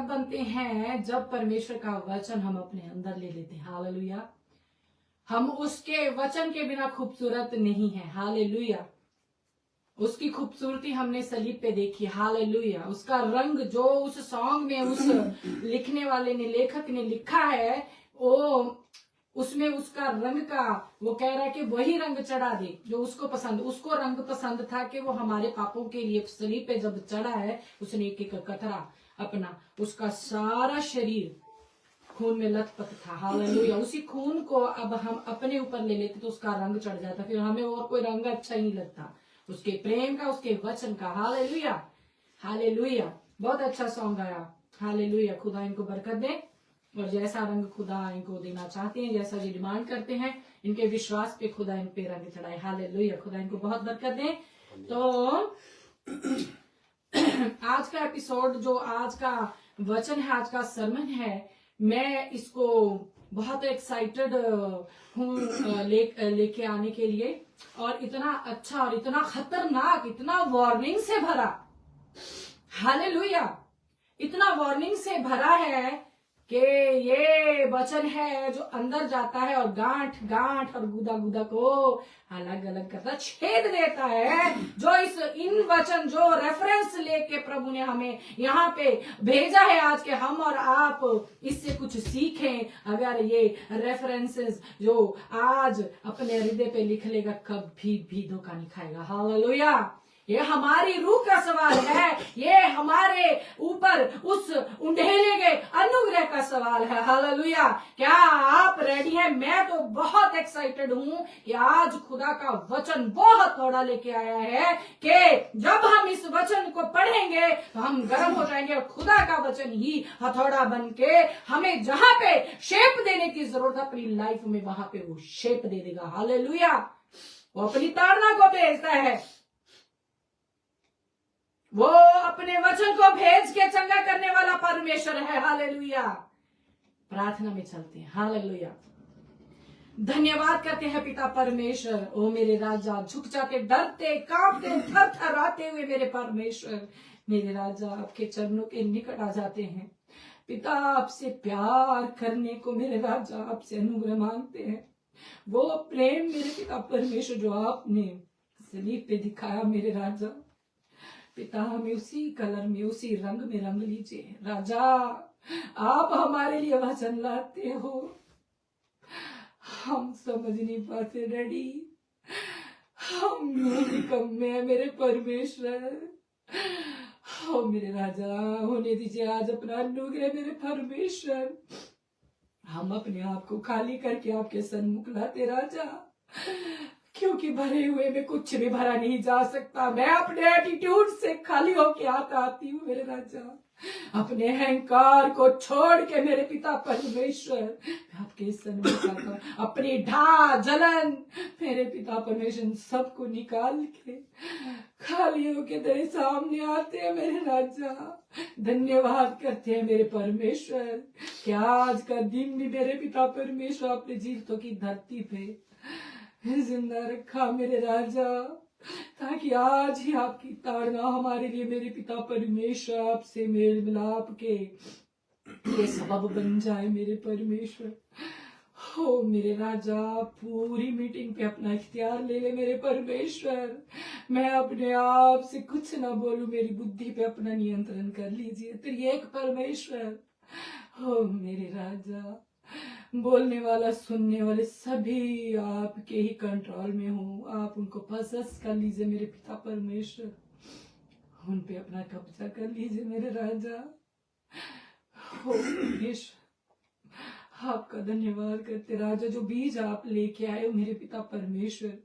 तब बनते हैं जब परमेश्वर का वचन हम अपने अंदर ले लेते हैं। हालेलुया। हम उसके वचन के बिना खूबसूरत नहीं है। हालेलुया। उसकी खूबसूरती हमने सलीब पे देखी। हालेलुया। उसका रंग जो उस सॉन्ग में उस लिखने वाले ने, लेखक ने लिखा है, वो उसमें उसका रंग का वो कह रहा है कि वही रंग चढ़ा दे जो उसको पसंद। उसको रंग पसंद था कि वो हमारे पापों के लिए सलीब पे जब चढ़ा है, उसने एक एक कतरा अपना, उसका सारा शरीर खून में लथपथ था। हालेलुया। उसी खून को अब हम अपने ऊपर ले लेते तो उसका रंग चढ़ जाता, फिर हमें और कोई रंग अच्छा ही नहीं लगता उसके प्रेम का, उसके वचन का। हालेलुया। हालेलुया। बहुत अच्छा सॉन्ग आया। हालेलुया। खुदा इनको बरकत दे और जैसा रंग खुदा इनको देना चाहते हैं, जैसा ये डिमांड करते हैं, इनके विश्वास पे खुदा इन पे रंग चढ़ाए। हालेलुया। खुदा इनको बहुत बरकत दे। तो आज का एपिसोड, जो आज का वचन है, आज का सरमन है, मैं इसको बहुत एक्साइटेड हूँ लेके आने के लिए। और इतना अच्छा और इतना खतरनाक, इतना वार्निंग से भरा, हालेलुया, इतना वार्निंग से भरा है कि ये वचन है जो अंदर जाता है और गांठ गांठ और गुदा गुदा को अलग अलग करता, छेद देता है। जो इन वचन, जो रेफरेंस लेके प्रभु ने हमें यहाँ पे भेजा है आज के, हम और आप इससे कुछ सीखें। अगर ये रेफरेंसेस जो आज अपने हृदय पे लिख लेगा, कभी भी धोखा नहीं खाएगा। हालेलुया। ये हमारी रूह का सवाल है, ये हमारे ऊपर उस उंडेले गए अनुग्रह का सवाल है। हालेलुया। क्या आप रेडी हैं? मैं तो बहुत एक्साइटेड हूं कि आज खुदा का वचन बहुत थोड़ा लेके आया है कि जब हम इस वचन को पढ़ेंगे तो हम गर्म हो जाएंगे और खुदा का वचन ही हथौड़ा बन के हमें जहां पे शेप देने की जरूरत है अपनी लाइफ में, वहां पे वो शेप दे देगा। हालेलुया। वो अपनी ताड़ना को भेजता है, वो अपने वचन को भेज के चंगा करने वाला परमेश्वर है। हालेलुया। प्रार्थना में चलते हैं। हालेलुया। धन्यवाद करते हैं पिता परमेश्वर। ओ मेरे राजा, झुक जाते, डरते, कांपते, थर थराते हुए मेरे परमेश्वर, मेरे राजा आपके चरणों के निकट आ जाते हैं। पिता, आपसे प्यार करने को मेरे राजा आपसे अनुग्रह मांगते हैं। वो प्रेम मेरे पिता परमेश्वर जो आपने सलीब पे दिखाया मेरे राजा, पिता हमें उसी कलर में, उसी रंग में रंग लीजिए। राजा, आप हमारे लिए वचन लाते हो, हम समझ नहीं पाते डैडी, हम निकम्मे हैं मेरे परमेश्वर। हो मेरे राजा, होने दीजिए आज अपना अनुग्रह मेरे परमेश्वर। हम अपने आप को खाली करके आपके सन्मुख लाते राजा, क्योंकि भरे हुए में कुछ भी भरा नहीं जा सकता। मैं अपने एटीट्यूड से खाली होके आती हूँ मेरे राजा, अपने अहंकार को छोड़ के मेरे पिता परमेश्वर, आपके सन्मुख आता हूं। अपनी ढा जलन मेरे पिता परमेश्वर सबको निकाल के खाली होके तेरे सामने आते हैं मेरे राजा। धन्यवाद करते हैं मेरे परमेश्वर कि आज का दिन भी मेरे पिता परमेश्वर अपने जीवितों की धरती पे जिंदा रखा मेरे राजा, ताकि आज ही आपकी ताड़ना हमारे लिए मेरे पिता परमेश्वर आपसे मेल मिलाप के ये सबब बन जाए मेरे परमेश्वर। हो मेरे राजा, पूरी मीटिंग पे अपना इख्तियार ले ले मेरे परमेश्वर। मैं अपने आप से कुछ ना बोलूं, मेरी बुद्धि पे अपना नियंत्रण कर लीजिए तेरी एक परमेश्वर। हो मेरे राजा, बोलने वाला सुनने वाले सभी आपके ही कंट्रोल में हो, आप उनको पसस कर लीजिए मेरे पिता परमेश्वर, उन पे अपना कब्जा कर लीजिए मेरे राजा। हो परमेश्वर, आपका धन्यवाद करते राजा, जो बीज आप लेके आए हो मेरे पिता परमेश्वर,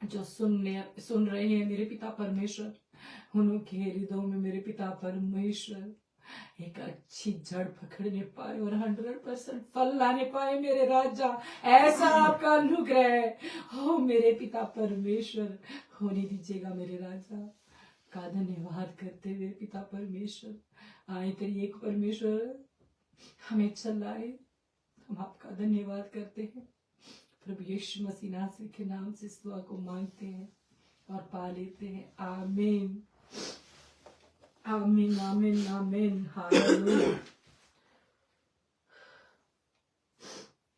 जो सुन रहे हैं मेरे पिता परमेश्वर, उनके हृदयों में मेरे पिता परमेश्वर एक अच्छी जड़ पकड़ने पाए और 100% फल लाने पाए मेरे राजा। ऐसा आपका अनुग्रह हो मेरे पिता परमेश्वर, होने दीजिएगा मेरे राजा। का धन्यवाद करते हुए पिता परमेश्वर, आए तेरी एक परमेश्वर हमें चलाए, हम आपका धन्यवाद करते हैं। प्रभु यीशु मसीह नासरी के नाम से इस दुआ को मांगते हैं और पा लेते हैं। आमीन, आमीन आमीन आमीन। Hallelujah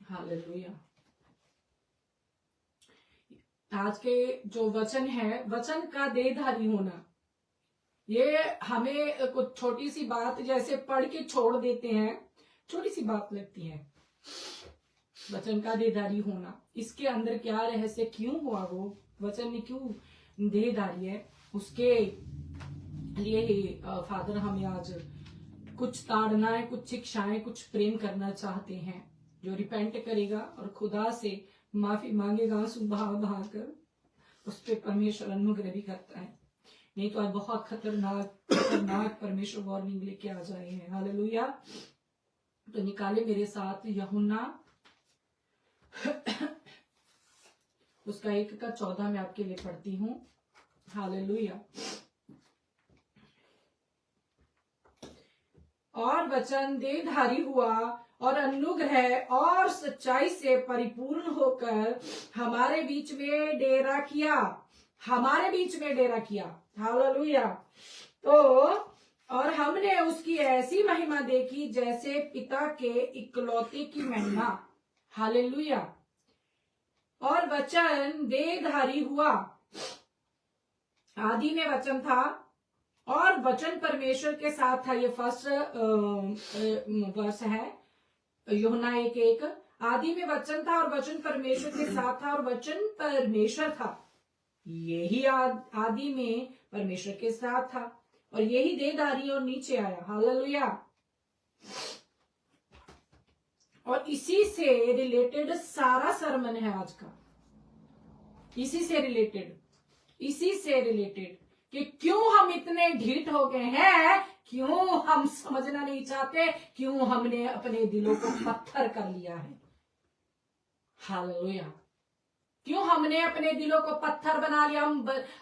hallelujah. आज के जो वचन है, वचन का देहधारी होना, ये हमें कुछ छोटी सी बात जैसे पढ़ के छोड़ देते हैं, छोटी सी बात लगती है। वचन का देहधारी होना, इसके अंदर क्या रहस्य, क्यों हुआ वो, वचन में क्यों देहधारी है, उसके लिए फादर हमें आज कुछ ताड़ना है, कुछ शिक्षाएं, कुछ प्रेम करना चाहते हैं। जो रिपेंट करेगा और खुदा से माफी मांगेगा आंसू बहा बहा कर, उस पर परमेश्वर अनुग्रह भी करता है। नहीं तो आज बहुत खतरनाक परमेश्वर वार्निंग लेके आ जाए हैं। हालेलुया। तो निकाले मेरे साथ यूहन्ना उसका 1:14 मैं आपके लिए पढ़ती हूँ। हालेलुया। और वचन देहधारी हुआ और अनुग्रह और सच्चाई से परिपूर्ण होकर हमारे बीच में डेरा किया, हमारे बीच में डेरा किया। हालेलुया। तो और हमने उसकी ऐसी महिमा देखी जैसे पिता के इकलौते की महिमा। हालेलुया। और वचन देहधारी हुआ। आदि में वचन था और वचन परमेश्वर के साथ था। ये फर्स्ट वर्ष है यूहन्ना 1:1। आदि में वचन था और वचन परमेश्वर के साथ था और वचन परमेश्वर था। यही आदि में परमेश्वर के साथ था और यही देहधारी और नीचे आया। हालेलुया। और इसी से रिलेटेड सारा सरमन है आज का, इसी से रिलेटेड कि क्यों हम इतने ढीठ हो गए हैं, क्यों हम समझना नहीं चाहते, क्यों हमने अपने दिलों को पत्थर कर लिया है। हालेलुया। क्यों हमने अपने दिलों को पत्थर बना लिया,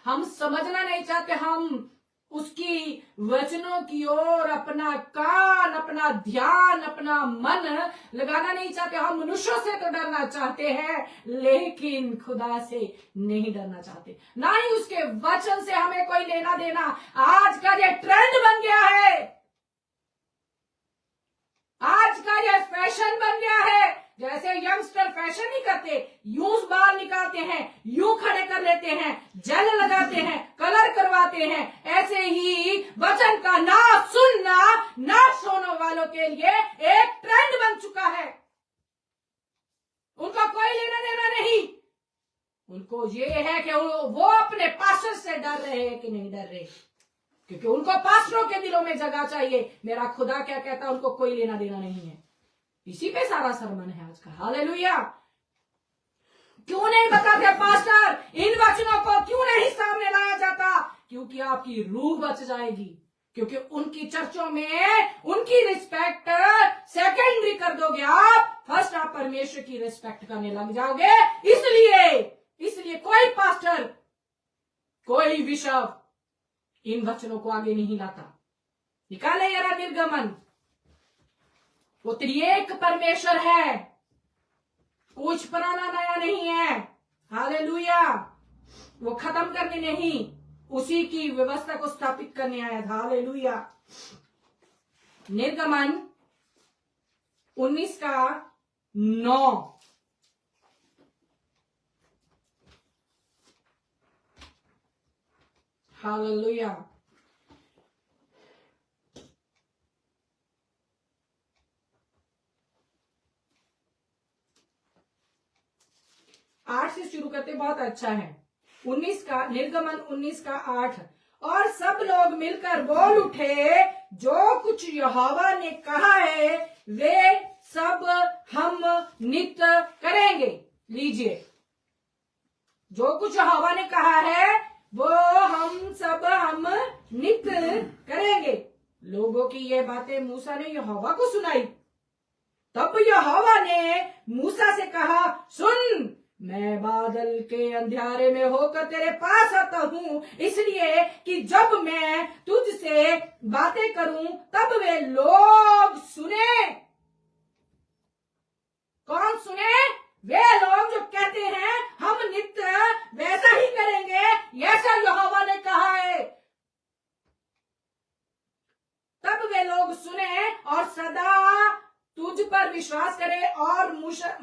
हम समझना नहीं चाहते, हम उसकी वचनों की ओर अपना कान, अपना ध्यान, अपना मन लगाना नहीं चाहते। हम मनुष्यों से तो डरना चाहते हैं लेकिन खुदा से नहीं डरना चाहते, ना ही उसके वचन से हमें कोई लेना देना। आज का ये ट्रेंड बन गया है, आज का ये फैशन बन गया है। जैसे यंगस्टर फैशन नहीं करते, यूं बाल निकालते हैं, यूं खड़े कर लेते हैं, जेल लगाते हैं, कलर करवाते हैं, ऐसे ही वचन का ना सुनना, ना सुनने वालों के लिए एक ट्रेंड बन चुका है। उनका कोई लेना देना नहीं। उनको ये है कि वो अपने पास्टर से डर रहे हैं कि नहीं डर रहे, क्योंकि उनको पास्टरों के दिलों में जगह चाहिए। मेरा खुदा क्या कहता है, उनको कोई लेना देना नहीं है। इसी पे सारा सरमन है आज का। हालेलुया। क्यों नहीं बताते पास्टर, इन वचनों को क्यों नहीं सामने लाया जाता? क्योंकि आपकी रूह बच जाएगी, क्योंकि उनकी चर्चों में उनकी रिस्पेक्ट सेकेंडरी कर दोगे आप, फर्स्ट आप परमेश्वर की रिस्पेक्ट करने लग जाओगे। इसलिए कोई पास्टर, कोई बिशप इन वचनों को आगे नहीं लाता। निकाले यारा निर्गमन, वो त्रिएक परमेश्वर है, कुछ पुराना नया नहीं है। हालेलुया। वो खत्म करने नहीं, उसी की व्यवस्था को स्थापित करने आया था। हालेलुया। निर्गमन 19:9। हालेलुया। आठ से शुरू करते, बहुत अच्छा है। निर्गमन 19:8। और सब लोग मिलकर बोल उठे, जो कुछ यहोवा ने कहा है वे सब हम नित्य करेंगे। लीजिए, जो कुछ यहोवा ने कहा है वो हम नित्य करेंगे। लोगों की ये बातें मूसा ने यहोवा को सुनाई। तब यहोवा ने मूसा से कहा, सुन, मैं बादल के अंधियारे में होकर तेरे पास आता हूँ, इसलिए कि जब मैं तुझसे बातें करूं तब वे लोग सुने। कौन सुने? वे लोग जो कहते हैं हम नित्य वैसा ही करेंगे, ऐसा यहोवा ने कहा है।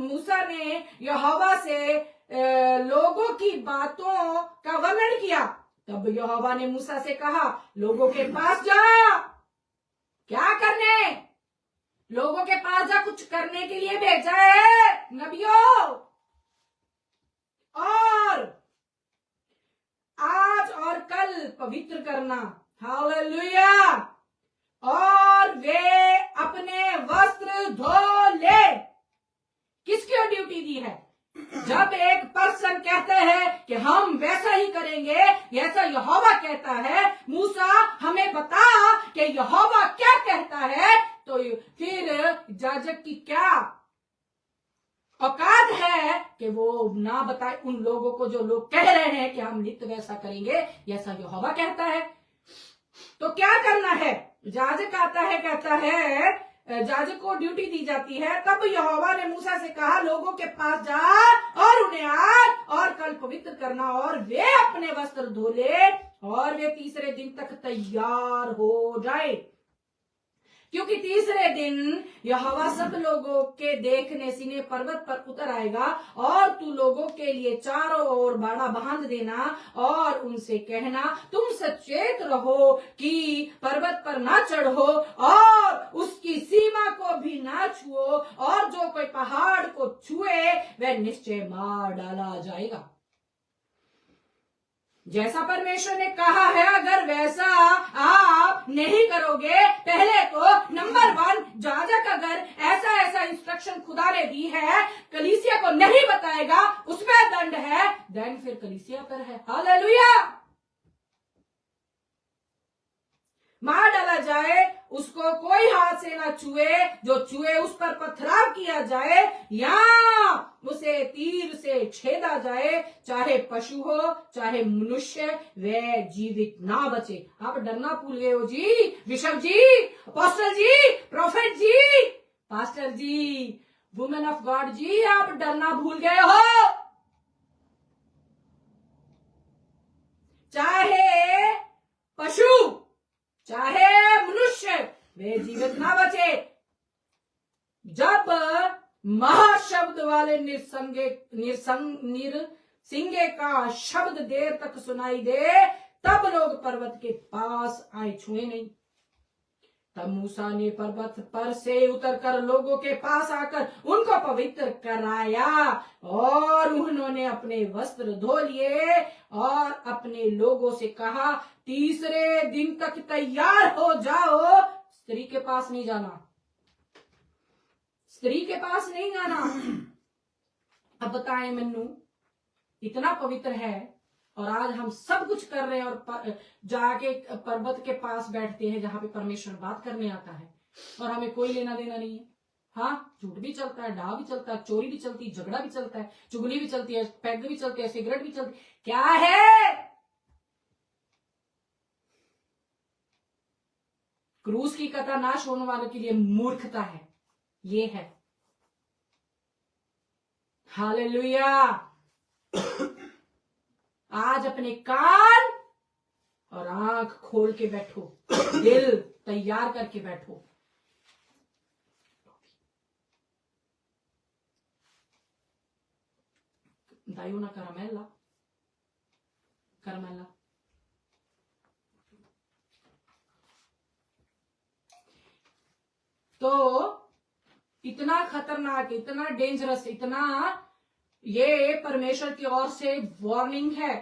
मूसा ने यहोवा से लोगों की बातों का वर्णन किया। तब यहोवा ने मूसा से कहा, लोगों के पास जा। क्या करने? लोगों के पास जा, कुछ करने के लिए भेजा है नबियों। और आज और कल पवित्र करना। हालेलुया। और वे अपने वस्त्र धो ले। किसकी ड्यूटी दी है? जब एक पर्सन कहते हैं कि हम वैसा ही करेंगे, ऐसा यहोवा कहता है, मूसा हमें बता कि यहोवा क्या कहता है, तो फिर याजक की क्या औकात है कि वो ना बताए उन लोगों को जो लोग कह रहे हैं कि हम नित्य वैसा करेंगे, ऐसा यहोवा कहता है। तो क्या करना है? याजक आता है, कहता है, याजक को ड्यूटी दी जाती है। तब यहोवा ने मूसा से कहा, लोगों के पास जा और उन्हें आज और कल पवित्र करना, और वे अपने वस्त्र धो ले और वे तीसरे दिन तक तैयार हो जाए, क्योंकि तीसरे दिन यहोवा सब लोगों के देखने सीने पर्वत पर उतर आएगा, और तू लोगों के लिए चारों ओर बाड़ा बांध देना और उनसे कहना, तुम सचेत रहो कि पर्वत पर ना चढ़ो और उसकी सीमा को भी ना छुओ, और जो कोई पहाड़ को छुए वह निश्चय मार डाला जाएगा। जैसा परमेश्वर ने कहा है, अगर वैसा आप नहीं करोगे, पहले तो नंबर 1, याजक अगर ऐसा इंस्ट्रक्शन खुदा ने दी है, कलीसिया को नहीं बताएगा, उसमें दंड है, दंड फिर कलीसिया पर है। हालेलुया। मार डाला जाए, उसको कोई हाथ से ना छुए, जो छुए उस पर पथराव किया जाए या उसे तीर से छेदा जाए, चाहे पशु हो चाहे मनुष्य, वह जीवित ना बचे। आप डरना भूल गए हो जी, bishop ji, apostle ji, prophet ji, pastor ji, women of God ji, आप डरना भूल गए हो। चाहे पशु चाहे मनुष्य, वे जीवित ना बचे। जब महाशब्द वाले निरसिंगे का शब्द देर तक सुनाई दे, तब लोग पर्वत के पास आए, छुए नहीं। तब मूसा ने पर्वत पर से उतरकर लोगों के पास आकर उनको पवित्र कराया, और उन्होंने अपने वस्त्र धो लिए और अपने लोगों से कहा, तीसरे दिन तक तैयार हो जाओ। स्त्री के पास नहीं जाना, स्त्री के पास नहीं जाना। अब बताएं, मन्नू इतना पवित्र है और आज हम सब कुछ कर रहे हैं और जाके पर्वत के पास बैठते हैं जहां पे परमेश्वर बात करने आता है, और हमें कोई लेना देना नहीं है। हाँ, झूठ भी चलता है, डा भी चलता है, चोरी भी चलती है, झगड़ा भी चलता है, चुगली भी चलती है, पैग भी चलते हैं, सिगरेट भी चलती है। क्या है? क्रूस की कथा नाश होने वालों के लिए मूर्खता है, ये है। हालेलुया। आज अपने कान और आंख खोल के बैठो, दिल तैयार करके बैठो। Dai una caramella? Caramella. तो इतना खतरनाक, इतना डेंजरस, इतना ये परमेश्वर की ओर से वार्निंग है,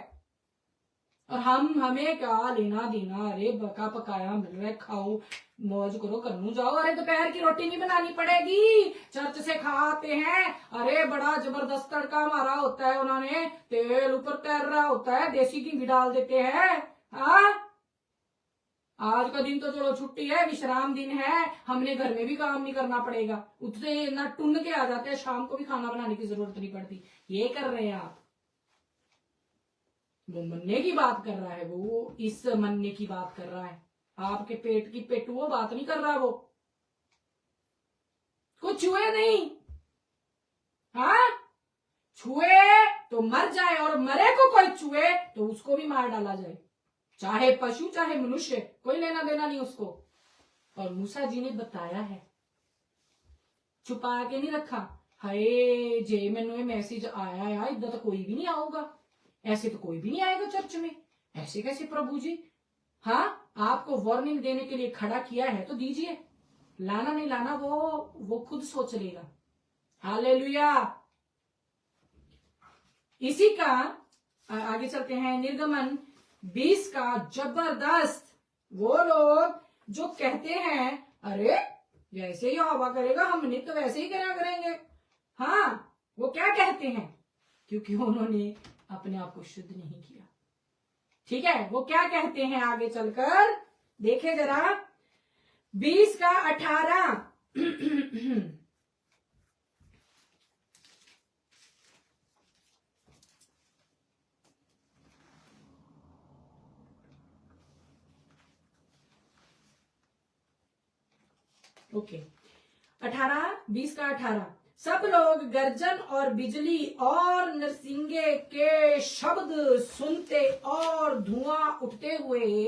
और हमें क्या लेना देना। अरे बका पकाया मिल रहा है, खाओ, मौज करो, करनू जाओ। अरे दोपहर की रोटी नहीं बनानी पड़ेगी, चर्च से खाते हैं। अरे बड़ा जबरदस्त तड़का मारा होता है उन्होंने, तेल ऊपर तैर रहा होता है, देसी घी भी डाल देते हैं। हाँ, आज का दिन तो चलो छुट्टी है, विश्राम दिन है, हमने घर में भी काम नहीं करना पड़ेगा, उठते ना टुन के आ जाते हैं, शाम को भी खाना बनाने की जरूरत नहीं पड़ती। ये कर रहे हैं आप। वो मन्ने की बात कर रहा है, वो इस मन्ने की बात कर रहा है, आपके पेट की पेटू वो बात नहीं कर रहा। वो कुछ छुए नहीं। हाँ, छुए तो मर जाए, और मरे को कोई छुए तो उसको भी मार डाला जाए, चाहे पशु चाहे मनुष्य, कोई लेना देना नहीं उसको। और मूसा जी ने बताया है, छुपा के नहीं रखा। हाय जे मैनू ये मैसेज आया यार, इदा तो कोई भी नहीं आऊगा, ऐसे तो कोई भी नहीं आएगा चर्च में, ऐसे कैसे प्रभु जी। हाँ, आपको वार्निंग देने के लिए खड़ा किया है तो दीजिए, लाना नहीं लाना वो खुद सोच लेगा। हालेलुया। इसी का आगे चलते हैं, निर्गमन 20 का जबरदस्त। वो लोग जो कहते हैं अरे जैसे ही हवा करेगा हम नित्य तो वैसे ही करा करेंगे। हाँ, वो क्या कहते हैं, क्योंकि उन्होंने अपने आप को शुद्ध नहीं किया। ठीक है, वो क्या कहते हैं आगे चलकर देखे जरा, 20 का 18। ओके, 20 का 18। सब लोग गर्जन और बिजली और नरसिंगे के शब्द सुनते और धुआं उठते हुए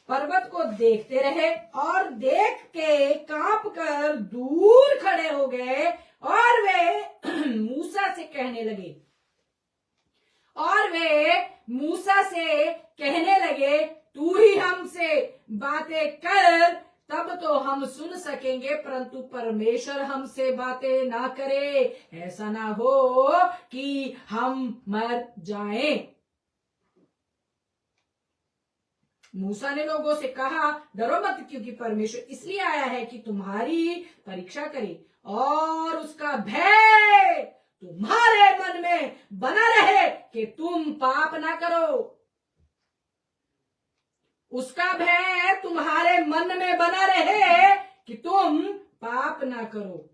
पर्वत को देखते रहे और देख के कांप कर दूर खड़े हो गए और वे मूसा से कहने लगे तू ही हमसे बातें कर, तब तो हम सुन सकेंगे, परंतु परमेश्वर हमसे बातें ना करे, ऐसा ना हो कि हम मर जाएं। मूसा ने लोगों से कहा डरो मत, क्योंकि परमेश्वर इसलिए आया है कि तुम्हारी परीक्षा करे और उसका भय तुम्हारे मन में बना रहे कि तुम पाप ना करो। उसका भय तुम्हारे मन में बना रहे कि तुम पाप ना करो।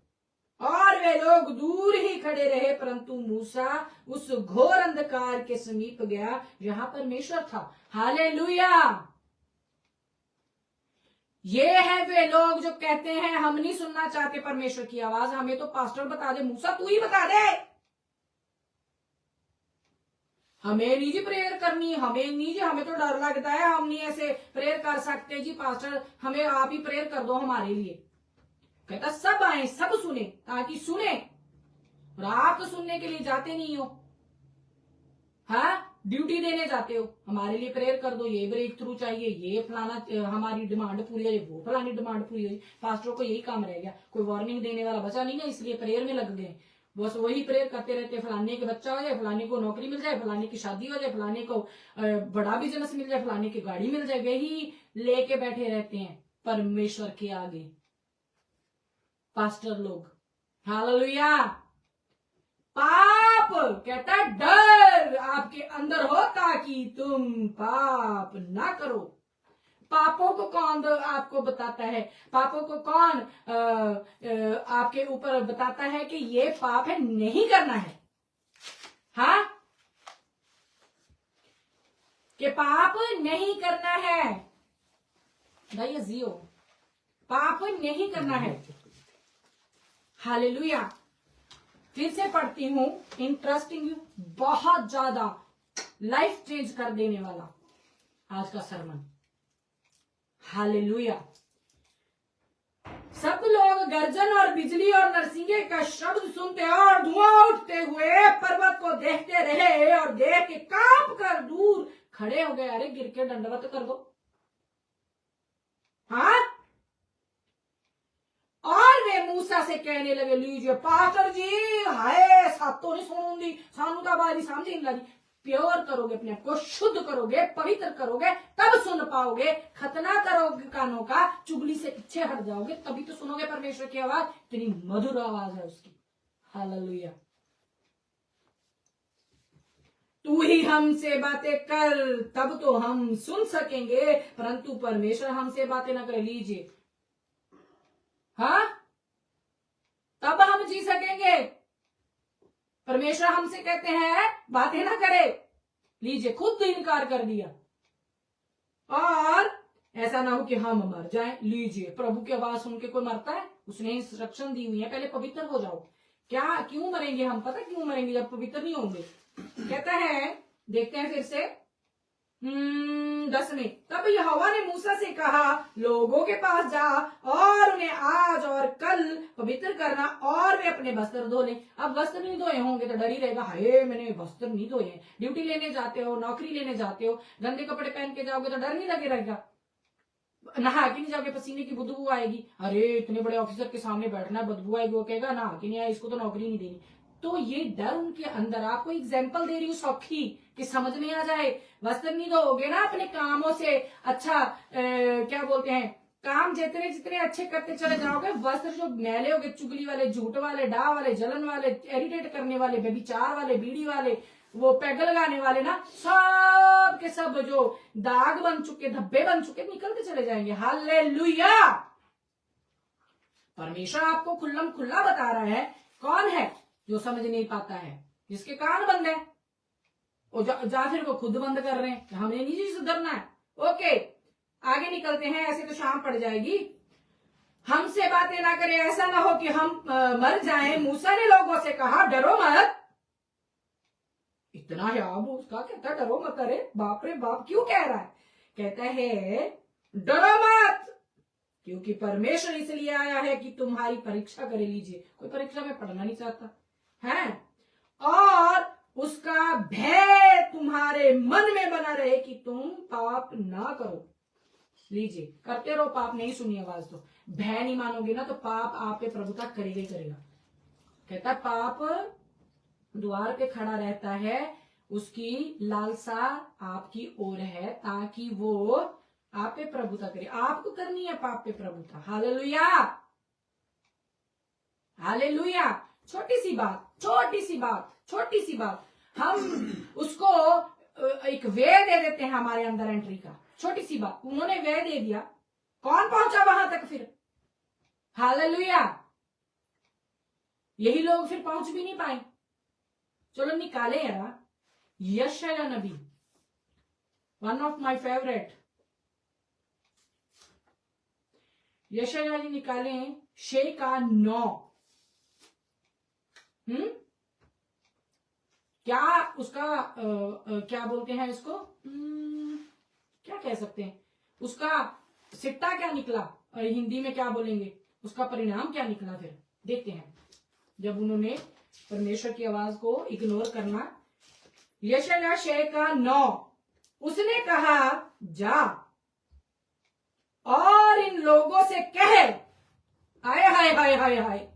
और वे लोग दूर ही खड़े रहे, परंतु मूसा उस घोर अंधकार के समीप गया जहां परमेश्वर था। हालेलुया। ये है वे लोग जो कहते हैं हम नहीं सुनना चाहते परमेश्वर की आवाज, हमें तो पास्टर बता दे, मूसा तू ही बता दे, हमें नहीं जी प्रेयर करनी, हमें नहीं जी, हमें तो डर लगता है, हम नहीं ऐसे प्रेयर कर सकते जी, पास्टर हमें आप ही प्रेयर कर दो हमारे लिए। कहता सब आए सब सुने, ताकि सुने, और आप तो सुनने के लिए जाते नहीं हो। हाँ, ड्यूटी देने जाते हो, हमारे लिए प्रेयर कर दो, ये ब्रेक थ्रू चाहिए, ये फलाना हमारी डिमांड पूरी हो जाए, वो फलानी डिमांड पूरी हो जाए। पास्टर को यही काम रह गया, कोई वार्निंग देने वाला बचा नहीं ना, इसलिए प्रेयर में लग गए, बस वही प्रेयर करते रहते, फलाने के बच्चा हो जाए, फलाने को नौकरी मिल जाए, फलाने की शादी हो जाए, फलाने को बड़ा बिजनेस मिल जाए, फलाने की गाड़ी मिल जाए, वही लेके बैठे रहते हैं परमेश्वर के आगे पास्टर लोग। हालेलुया। पाप कहता डर आपके अंदर हो ताकि तुम पाप ना करो। पापों को कौन आपको बताता है, पापों को कौन आपके ऊपर बताता है कि ये पाप है, नहीं करना है। हाँ, कि पाप नहीं करना है भाई, जियो पाप नहीं करना है। हालेलुया। फिर से पढ़ती हूं, इंटरेस्टिंग, बहुत ज्यादा लाइफ चेंज कर देने वाला आज का सरमन। हालेलुया। सब लोग गर्जन और बिजली और नरसिंगे का शब्द सुनते और धुआं उठते हुए पर्वत को देखते रहे और देख के कांप कर दूर खड़े हो गए। अरे गिर के दंडवत कर दो। हाँ, और वे मूसा से कहने लगे लीजिए पास्टर जी, हाय सात तो नहीं सुनूंगी, सानू का बारी सामने इन लगी। प्योर करोगे, अपने आप को शुद्ध करोगे, पवित्र करोगे, तब सुन पाओगे। खतना करोगे कानों का, चुगली से पीछे हट जाओगे, तभी तो सुनोगे परमेश्वर की आवाज। इतनी मधुर आवाज है उसकी। हालेलुया। तू ही हमसे बातें कर, तब तो हम सुन सकेंगे, परंतु परमेश्वर हमसे बातें ना करे। लीजिए, हाँ, तब हम जी सकेंगे। परमेश्वर हमसे कहते हैं बातें ना करे, लीजिए खुद इनकार कर दिया। और ऐसा ना हो कि हम मर जाएं। लीजिए, प्रभु की आवाज सुन के कोई मरता है? उसने इंस्ट्रक्शन दी हुई है, पहले पवित्र हो जाओ। क्या क्यों मरेंगे हम? पता क्यों मरेंगे? जब पवित्र नहीं होंगे। कहता है, देखते हैं फिर से 10 में, तब यहोवा ने मूसा से कहा, लोगों के पास जा और उन्हें आज और कल पवित्र करना और वे अपने वस्त्र धो लें। अब वस्त्र नहीं धोए होंगे तो डर ही रहेगा, हाय मैंने वस्त्र नहीं धोए हैं। ड्यूटी लेने जाते हो, नौकरी लेने जाते हो, गंदे कपड़े पहन के जाओगे तो डर नहीं लगे रहेगा। नहा के नहीं जाओगे, पसीने की बदबू आएगी, अरे इतने बड़े ऑफिसर के सामने बैठना है, बदबू आएगी, वो कहेगा नहा के नहीं आया, इसको तो नौकरी नहीं देनी। तो ये डर उनके अंदर, आपको एग्जाम्पल दे रही हूँ सौखी कि समझ में आ जाए। वस्त्र नहीं धोगे ना अपने कामों से, अच्छा क्या बोलते हैं, काम जितने जितने अच्छे करते चले जाओगे, वस्त्र जो मैले होगे, चुगली वाले, झूठ वाले, डा वाले, जलन वाले, इरिटेट करने वाले, व्यभिचार वाले, बीड़ी वाले, वो पैग लगाने वाले ना, सब के सब जो दाग बन चुके, धब्बे बन चुके, निकलते चले जाएंगे। हालेलुया। परमेश्वर आपको खुल्लम खुल्ला बता रहा है। कौन है जो समझ नहीं पाता है, जिसके कान बंद है, और जा फिर वो खुद बंद कर रहे हैं, हमें नहीं सुधरना है। ओके, आगे निकलते हैं, ऐसे तो शाम पड़ जाएगी। हमसे बातें ना करें, ऐसा ना हो कि हम मर जाएं। मूसा ने लोगों से कहा, डरो मत। इतना याब उसका, कहता डरो मत। अरे बाप रे बाप, क्यों कह रहा है? कहता है डरो मत, क्योंकि परमेश्वर इसलिए आया है कि तुम्हारी परीक्षा करे। लीजिए, कोई परीक्षा में पढ़ना नहीं चाहता है, और उसका भय तुम्हारे मन में बना रहे कि तुम पाप ना करो। लीजिए, करते रहो पाप, नहीं सुनी आवाज तो। भय नहीं मानोगे ना तो पाप आप पे प्रभुता करेगा ही करेगा। कहता पाप द्वार पे खड़ा रहता है, उसकी लालसा आपकी ओर है ताकि वो आप पे प्रभुता करे। आपको करनी है पाप पे प्रभुता। Hallelujah, hallelujah. छोटी सी बात, छोटी सी बात, छोटी सी बात, हम उसको एक वे दे देते हैं हमारे अंदर एंट्री का। छोटी सी बात, उन्होंने वे दे दिया, कौन पहुंचा वहां तक फिर? हालेलुया। यही लोग फिर पहुंच भी नहीं पाए। चलो निकाले यार, यशाया नबी, वन ऑफ माय फेवरेट। यशाया जी निकाले 6 का 9। क्या उसका क्या बोलते हैं इसको, क्या कह सकते हैं, उसका सिट्टा क्या निकला, और हिंदी में क्या बोलेंगे, उसका परिणाम क्या निकला? फिर देखते हैं, जब उन्होंने परमेश्वर की आवाज को इग्नोर करना। यशाया 6 का 9, उसने कहा जा और इन लोगों से कह, हाय हाय हाय हाय हाय,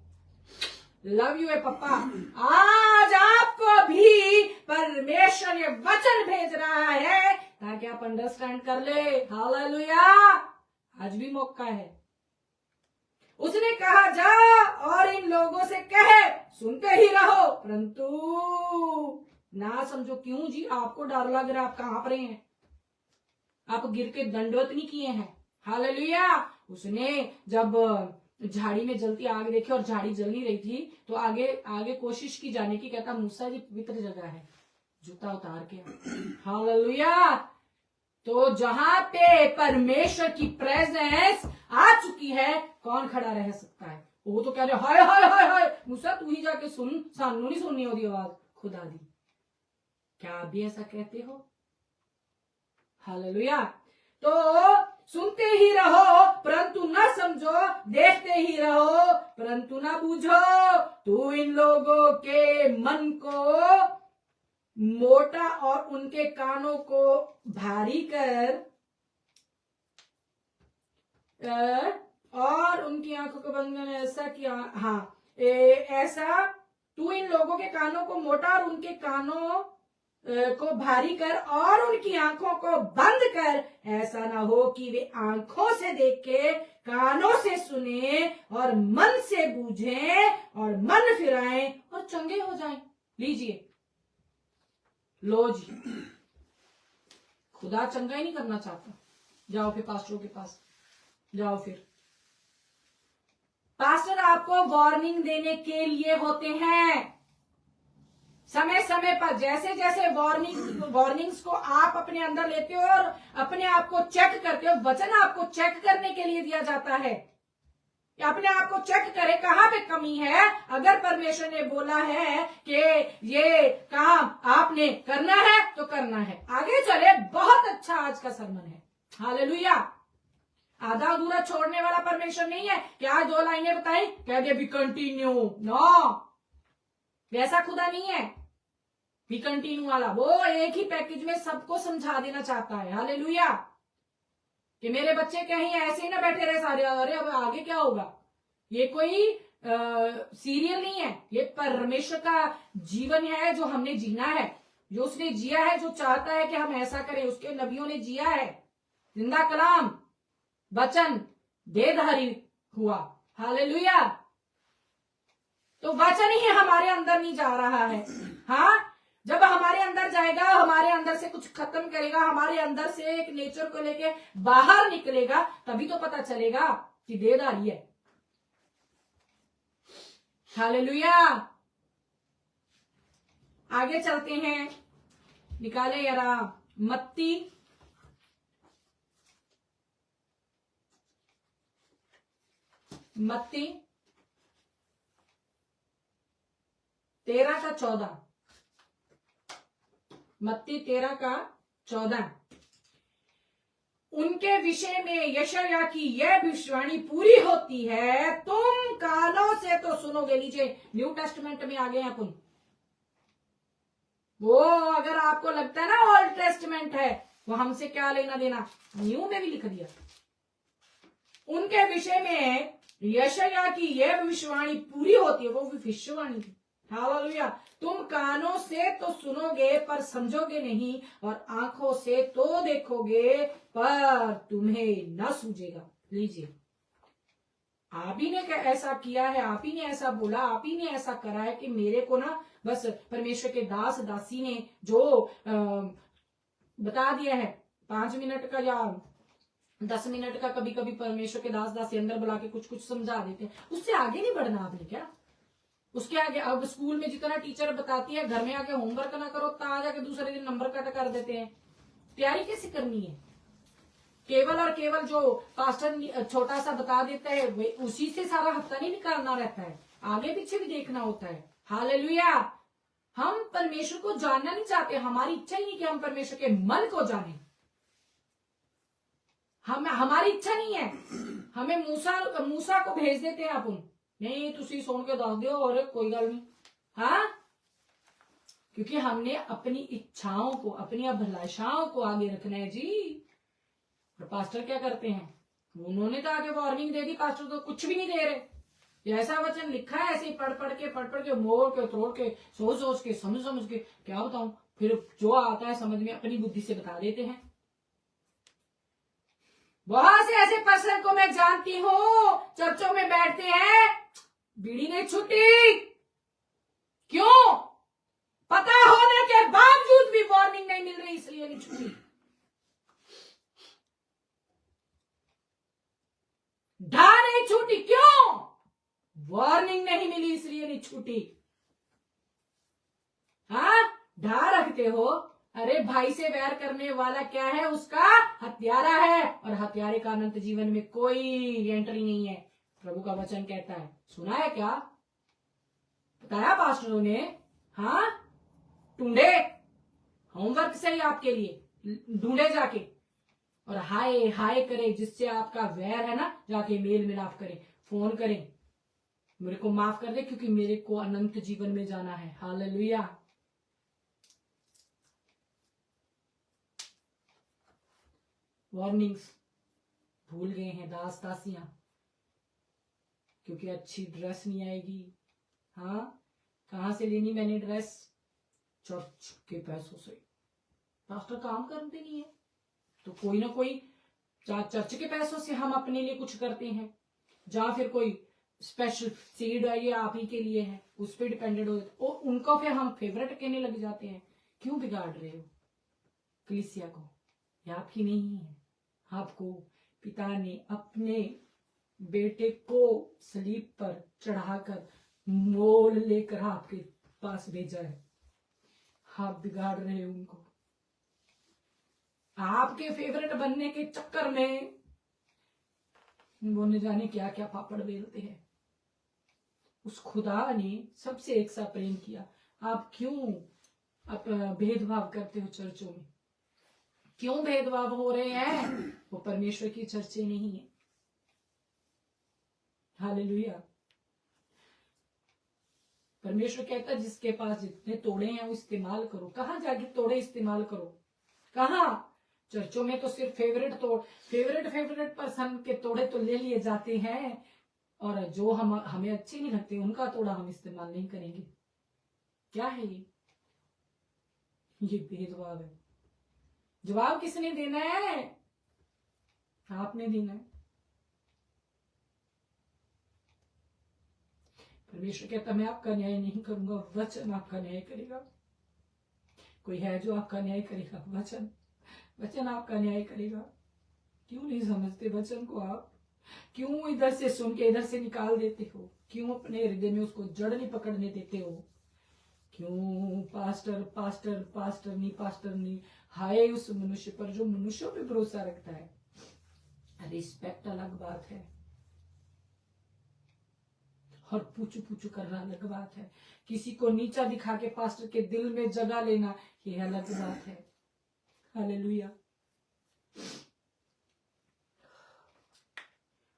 लव यू है पप्पा, आज आपको भी परमेश्वर ये वचन भेज रहा है ताकि आप अंडरस्टैंड कर ले। हालेलुया, आज भी मौका है। उसने कहा जा और इन लोगों से कहे, सुनते ही रहो परंतु ना समझो। क्यों जी? आपको डर लग रहा है, आप कांप रहे हैं, आप गिर के दंडवत नहीं किए हैं। हालेलुया। उसने जब झाड़ी में जलती आग देखी और झाड़ी जल नहीं रही थी तो आगे आगे कोशिश की जाने की, कहता मूसा जी पवित्र जगह है, जूता उतार के। हालेलुया। तो जहां पे परमेश्वर की प्रेजेंस आ चुकी है, कौन खड़ा रह सकता है? वो तो कह रहे हाय हाय हाय हाय, मूसा तू ही जाके सुन, सानू नहीं सुननी होती आवाज, खुदा दी। क्या आप भी ऐसा कहते हो? हालेलुया। तो सुनते ही रहो परंतु न समझो, देखते ही रहो परंतु न बूझो। तू इन लोगों के मन को मोटा और उनके कानों को भारी कर और उनकी आंखों को बंद करने ऐसा किया। हाँ, ऐसा तू इन लोगों के कानों को मोटा और उनके कानों को भारी कर और उनकी आंखों को बंद कर, ऐसा ना हो कि वे आंखों से देख के, कानों से सुने और मन से बूझें और मन फिराएं और चंगे हो जाएं। लीजिए, लो जी, खुदा चंगा ही नहीं करना चाहता। जाओ फिर पास्टरों के पास जाओ। फिर पास्टर आपको वार्निंग देने के लिए होते हैं। समय समय पर जैसे जैसे वार्निंग्स को आप अपने अंदर लेते हो और अपने आप को चेक करते हो, वचन आपको चेक करने के लिए दिया जाता है। अपने आप को चेक करे कहां पे कमी है। अगर परमेश्वर ने बोला है कि ये काम आपने करना है तो करना है, आगे चले। बहुत अच्छा आज का सरमन है, हालेलुया। आधा अधूरा छोड़ने वाला परमेश्वर नहीं है कि आज 2 लाइनें बताई कह दे बी कंटिन्यू, नो, वैसा खुदा नहीं है बी कंटिन्यू वाला। वो एक ही पैकेज में सबको समझा देना चाहता है, हालेलुया, कि मेरे बच्चे कहीं ऐसे ही ना बैठे रहे सारे, अरे अब आगे क्या होगा। ये कोई सीरियल नहीं है, ये परमेश्वर का जीवन है जो हमने जीना है, जो उसने जिया है, जो चाहता है कि हम ऐसा करें। उसके नबियों ने जिया है, जिंदा कलाम वचन देहधारी हुआ, हालेलुया। तो वचन ही हमारे अंदर नहीं जा रहा है। हाँ, जब हमारे अंदर जाएगा, हमारे अंदर से कुछ खत्म करेगा, हमारे अंदर से एक नेचर को लेके बाहर निकलेगा, तभी तो पता चलेगा कि देहधारी है, हालेलुया। आगे चलते हैं, निकाले जरा मत्ती 13:14, मत्ती 13:14। उनके विषय में यशायाह की यह भविष्यवाणी पूरी होती है, तुम कानों से तो सुनोगे। नीचे न्यू टेस्टमेंट में आ गए अपन। वो अगर आपको लगता है ना ओल्ड टेस्टमेंट है, वो हमसे क्या लेना देना, न्यू में भी लिख दिया। उनके विषय में यशायाह की यह भविष्यवाणी पूरी होती है, वो भविष्यवाणी थी, हालेलुया। तुम कानों से तो सुनोगे पर समझोगे नहीं, और आंखों से तो देखोगे पर तुम्हें न सूझेगा। लीजिए, आप ही ने ऐसा किया है, आप ही ने ऐसा बोला, आप ही ने ऐसा करा है कि मेरे को ना बस परमेश्वर के दास दासी ने जो बता दिया है 5 मिनट का या 10 मिनट का, कभी कभी परमेश्वर के दास दासी अंदर बुला के कुछ कुछ समझा देते हैं, उससे आगे नहीं बढ़ना आपने क्या। उसके आगे अब स्कूल में जितना टीचर बताती है, घर में आके होमवर्क ना करो, तो आ जाके दूसरे दिन नंबर कट कर देते हैं। तैयारी कैसे करनी है? केवल और केवल जो पास्टर छोटा सा बता देता है, उसी से सारा हफ्ता नहीं निकालना रहता है, आगे पीछे भी देखना होता है, हालेलुया। हम परमेश्वर को जानना नहीं चाहते, हमारी इच्छा ही नहीं कि हम परमेश्वर के मन को जाने, हमारी इच्छा नहीं है। हमें मूसा को भेज देते हैं अपन, नहीं तुसी सुन के दस दो और कोई गल नहीं, हाँ, क्योंकि हमने अपनी इच्छाओं को, अपनी अभिलाषाओं को आगे रखना है जी। और पास्टर क्या करते हैं, उन्होंने तो आगे वार्निंग दे दी, पास्टर तो कुछ भी नहीं दे रहे। ऐसा वचन लिखा है, ऐसे ही पढ़ पढ़ के मोड़ के तोड़ के सोच के समझ के क्या बताऊं, फिर जो आता है समझ में अपनी बुद्धि से बता देते हैं। बहुत से ऐसे पर्सन को मैं जानती हूं, चर्चों में बैठते हैं, बीड़ी नहीं छूटी, क्यों? पता होने के बावजूद भी वार्निंग नहीं मिल रही, इसलिए नहीं छूटी। ढा नहीं छूटी, क्यों? वार्निंग नहीं मिली, इसलिए नहीं छूटी। हाँ, ढा रखते हो, अरे भाई से वैर करने वाला क्या है, उसका हत्यारा है, और हत्यारे का अनंत जीवन में कोई एंट्री नहीं है, प्रभु का वचन कहता है। सुना है क्या? बताया पास्टरों ने, हाँ, ढूंढे, होमवर्क से ही आपके लिए ढूंढे जाके, और हाय हाय करे, जिससे आपका वैर है ना, जाके मेल मिलाप करें, फोन करें, मेरे को माफ कर दे क्योंकि मेरे को अनंत जीवन में जाना है, हालेलुया। वार्निंग्स भूल गए हैं दास दासियां, क्योंकि अच्छी ड्रेस नहीं आएगी। हाँ, कहां से लेनी मैंने ड्रेस? चर्च के पैसों से। पास्टर काम करते नहीं है तो कोई ना कोई चर्च के पैसों से हम अपने लिए कुछ करते हैं, या फिर कोई स्पेशल सीड है, ये आप ही के लिए है, उस पर डिपेंडेंट हो जाते, और उनको फिर हम फेवरेट कहने लग जाते हैं। क्यों बिगाड़ रहे हो कलीसिया को? ये आपकी नहीं है, आपको पिता ने अपने बेटे को सलीब पर चढ़ाकर मोल लेकर आपके पास भेजा है। आप बिगाड़ रहे हो उनको, आपके फेवरेट बनने के चक्कर में वो न जाने क्या क्या पापड़ बेलते हैं। उस खुदा ने सबसे एक सा प्रेम किया। आप क्यों आप भेदभाव करते हो चर्चों में? क्यों भेदभाव हो रहे हैं? वो परमेश्वर की चर्चे नहीं है। हालेलुया। परमेश्वर कहता है जिसके पास जितने तोड़े हैं वो इस्तेमाल करो। कहाँ जाके तोड़े इस्तेमाल करो? कहाँ? चर्चों में तो सिर्फ फेवरेट पर्सन के तोड़े तो ले लिए जाते हैं, और जो हमें अच्छे नहीं लगते उनका तोड़ा हम इस्तेमाल नहीं करेंगे। क्या है ये भेदभाव है। जवाब किसने देना है? आपने देना है। परमेश्वर कहता मैं आपका न्याय नहीं करूंगा, वचन आपका न्याय करेगा। कोई है जो आपका न्याय करेगा? वचन आपका न्याय करेगा। क्यों नहीं समझते वचन को? आप क्यों इधर से सुन के इधर से निकाल देते हो? क्यों अपने हृदय में उसको जड़ नहीं पकड़ने देते हो? क्यों पास्टर नहीं। हाय उस मनुष्य पर जो मनुष्यों पे भरोसा रखता है। रिस्पेक्ट अलग बात है और पूछू करना अलग बात है। किसी को नीचा दिखा के पास्टर के दिल में जगह लेना ये अलग बात है। हालेलुया।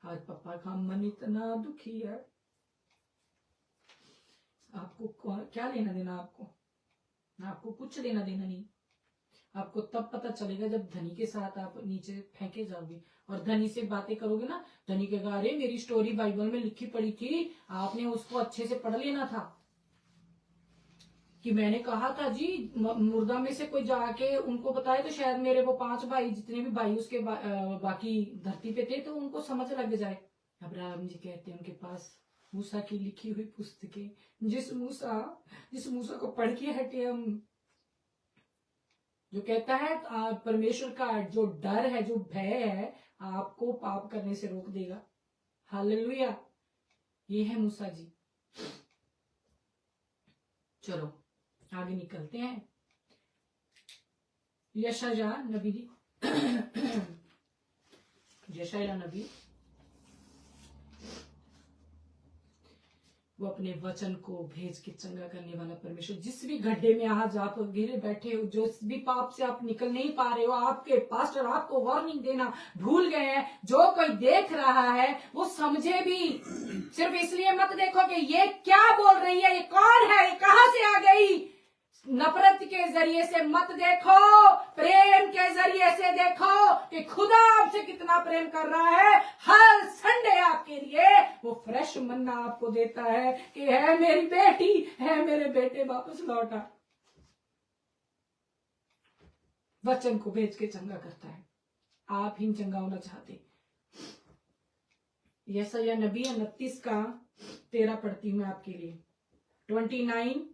आज पापा का मन इतना दुखी है। आपको क्या लेना देना? आपको कुछ लेना देना नहीं। आपको तब पता चलेगा जब धनी के साथ आप नीचे फेंके जाओगे और धनी से बातें करोगे ना। धनी कहेगा अरे मेरी स्टोरी बाइबल में लिखी पड़ी थी, आपने उसको अच्छे से पढ़ लेना था कि मैंने कहा था जी मुर्दा में से कोई जाके उनको बताए तो शायद मेरे वो 5 भाई जितने भी भाई उसके बाकी धरती पे थे तो उनको समझ लग जाए। अब्राहम जी कहते हैं उनके पास मूसा की लिखी हुई पुस्तकें, जिस मूसा को पढ़ के हटे हम। जो कहता है परमेश्वर का जो डर है, जो भय है, आपको पाप करने से रोक देगा। हालेलुया। ये है मूसा जी। चलो आगे निकलते हैं। यशायाह नबी यशायाह नबी वो अपने वचन को भेज के चंगा करने वाला परमेश्वर। जिस भी गड्ढे में आज आप गिरे बैठे हो, जो भी पाप से आप निकल नहीं पा रहे हो, आपके पास्टर आपको वार्निंग देना भूल गए हैं। जो कोई देख रहा है वो समझे भी। सिर्फ इसलिए मत देखो कि ये क्या बोल रही है, ये कौन है, ये कहां से आ गई। नफरत के जरिए से मत देखो, प्रेम के जरिए से देखो कि खुदा आपसे कितना प्रेम कर रहा है। हर संडे आपके लिए वो फ्रेश मन्ना आपको देता है कि है मेरी बेटी, है मेरे बेटे, वापस लौटा। वचन को भेज के चंगा करता है। आप ही चंगा होना चाहते। यशायाह नबी 29 का 13 पढ़ती हूं आपके लिए। 29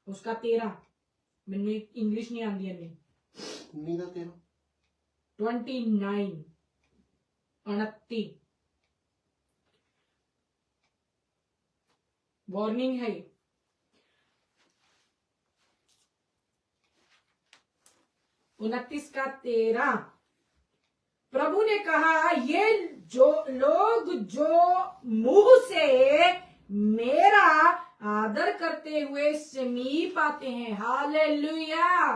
उसका 13। मैंने इंग्लिश नहीं आती है। 29 29 वार्निंग है। उनतीस का 13 प्रभु ने कहा ये जो लोग जो मुंह से मेरा आदर करते हुए समीप आते हैं। हालेलुया।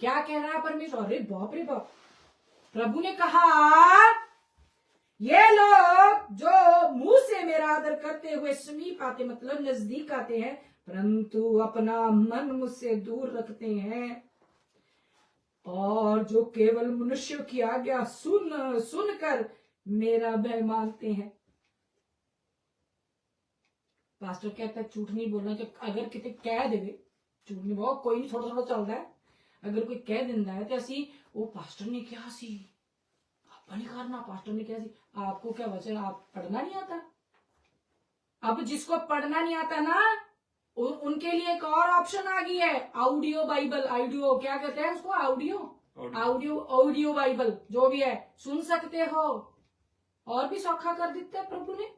क्या कह रहा है परमेश्वर? अरे बाप रे बाप। प्रभु ने कहा ये लोग जो मुंह से मेरा आदर करते हुए समीप आते, मतलब नजदीक आते हैं, परंतु अपना मन मुझसे दूर रखते हैं, और जो केवल मनुष्यों की आज्ञा सुनकर मेरा भय मानते हैं। पास्टर कहता है झूठ नहीं बोलना। जब अगर कितने कह देवे झूठ नहीं बोल, कोई नहीं, थोड़ा थोड़ा चलता है। अगर कोई कह दिंदा है तो असी वो पास्टर ने क्या सी आप नहीं करना, पास्टर ने क्या सी। आपको क्या वचन आप पढ़ना नहीं आता? अब जिसको पढ़ना नहीं आता ना उनके लिए एक और ऑप्शन आ गई है, ऑडियो बाइबल। ऑडियो क्या कहते हैं उसको? ऑडियो बाइबल जो भी है सुन सकते हो। और भी सौखा कर देते हैं प्रभु ने।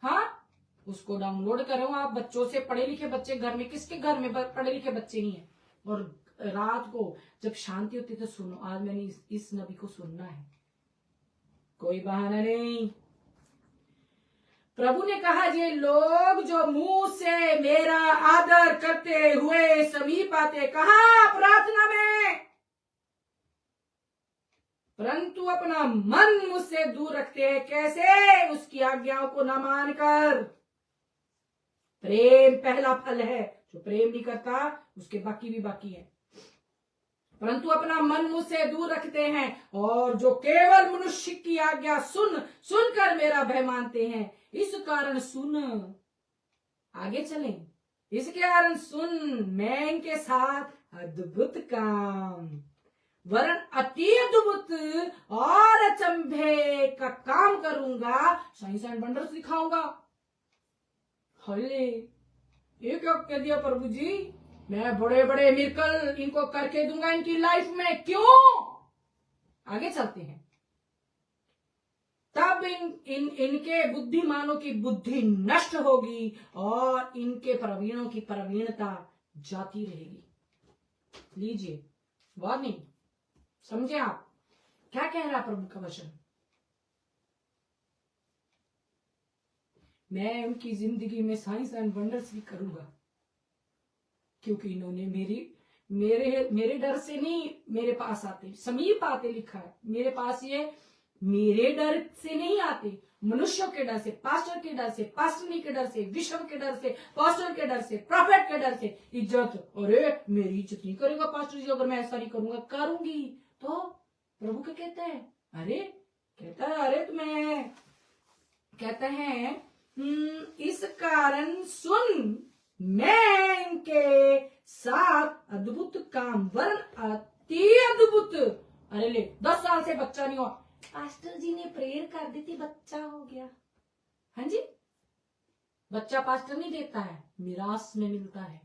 हाँ, उसको डाउनलोड करो आप। बच्चों से, पढ़े लिखे बच्चे घर में, किसके घर में पढ़े लिखे बच्चे नहीं है? और रात को जब शांति होती है तो सुनो। आज मैंने इस नबी को सुनना है। कोई बहाना नहीं। प्रभु ने कहा, ये लोग जो मुंह से मेरा आदर करते हुए समीप आते, कहा प्रार्थना में, परंतु अपना मन मुझसे दूर रखते हैं। कैसे? उसकी आज्ञाओं को न मानकर। प्रेम पहला फल है, जो प्रेम नहीं करता उसके बाकी भी बाकी है। परंतु अपना मन मुझसे दूर रखते हैं, और जो केवल मनुष्य की आज्ञा सुनकर मेरा भय मानते हैं। इस कारण सुन, आगे चलें, इसके कारण सुन, मैं इनके साथ अद्भुत काम, वरन अति अद्भुत और अचंभे का काम करूंगा, साइंस एंड वंडर्स दिखाऊंगा। हले, ये क्या कह दिया प्रभु जी? मैं बड़े बड़े मिरेकल इनको करके दूंगा इनकी लाइफ में। क्यों? आगे चलते हैं। तब इनके बुद्धिमानों की बुद्धि नष्ट होगी और इनके प्रवीणों की प्रवीणता जाती रहेगी। लीजिए वार्निंग, समझे आप क्या कह रहा प्रभु का वचन? मैं उनकी जिंदगी में साइंस एंड वंडर्स भी करूंगा, क्योंकि इन्होंने मेरे डर से नहीं मेरे पास आते, समीप आते लिखा है। मेरे पास ये मेरे डर से नहीं आते, मनुष्यों के डर से, पास्टर के डर से, पास्टरनी के डर से, विश्व के डर से, पास्टर के डर से, प्रॉफिट के डर से। इज्जत, अरे मेरी इज्जत नहीं करेगा पास्टर जी अगर मैं ऐसा नहीं करूंगा। करूंगी तो प्रभु क्या कहता है? अरे तुम्हें कहता है, इस कारण सुन, मैं इनके साथ अद्भुत काम, वरन अति अद्भुत। अरे ले, 10 साल से बच्चा नहीं हुआ, पास्टर जी ने प्रेयर कर दी थी, बच्चा हो गया। हाँ जी, बच्चा पास्टर नहीं देता है, मिरास में मिलता है।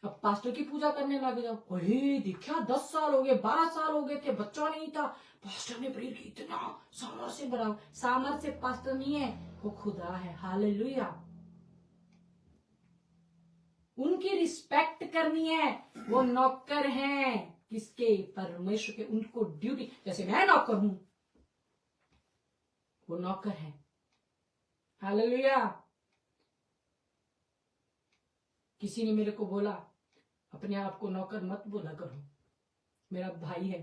अब पास्टर की पूजा करने लग जाओ, ओहे देखा 10 साल हो गए, 12 साल हो गए थे, बच्चा नहीं था, पास्टर ने प्रेयर की, इतना सामर्थ्य बढ़ाओ। सामर्थ्य पास्टर नहीं है, वो खुदा है। हालेलुया। उनकी रिस्पेक्ट करनी है, वो नौकर हैं किसके? परमेश्वर के। उनको ड्यूटी, जैसे मैं नौकर हूं, वो नौकर है। हालेलुया। किसी ने मेरे को बोला, अपने आप को नौकर मत बोला करो, मेरा भाई है।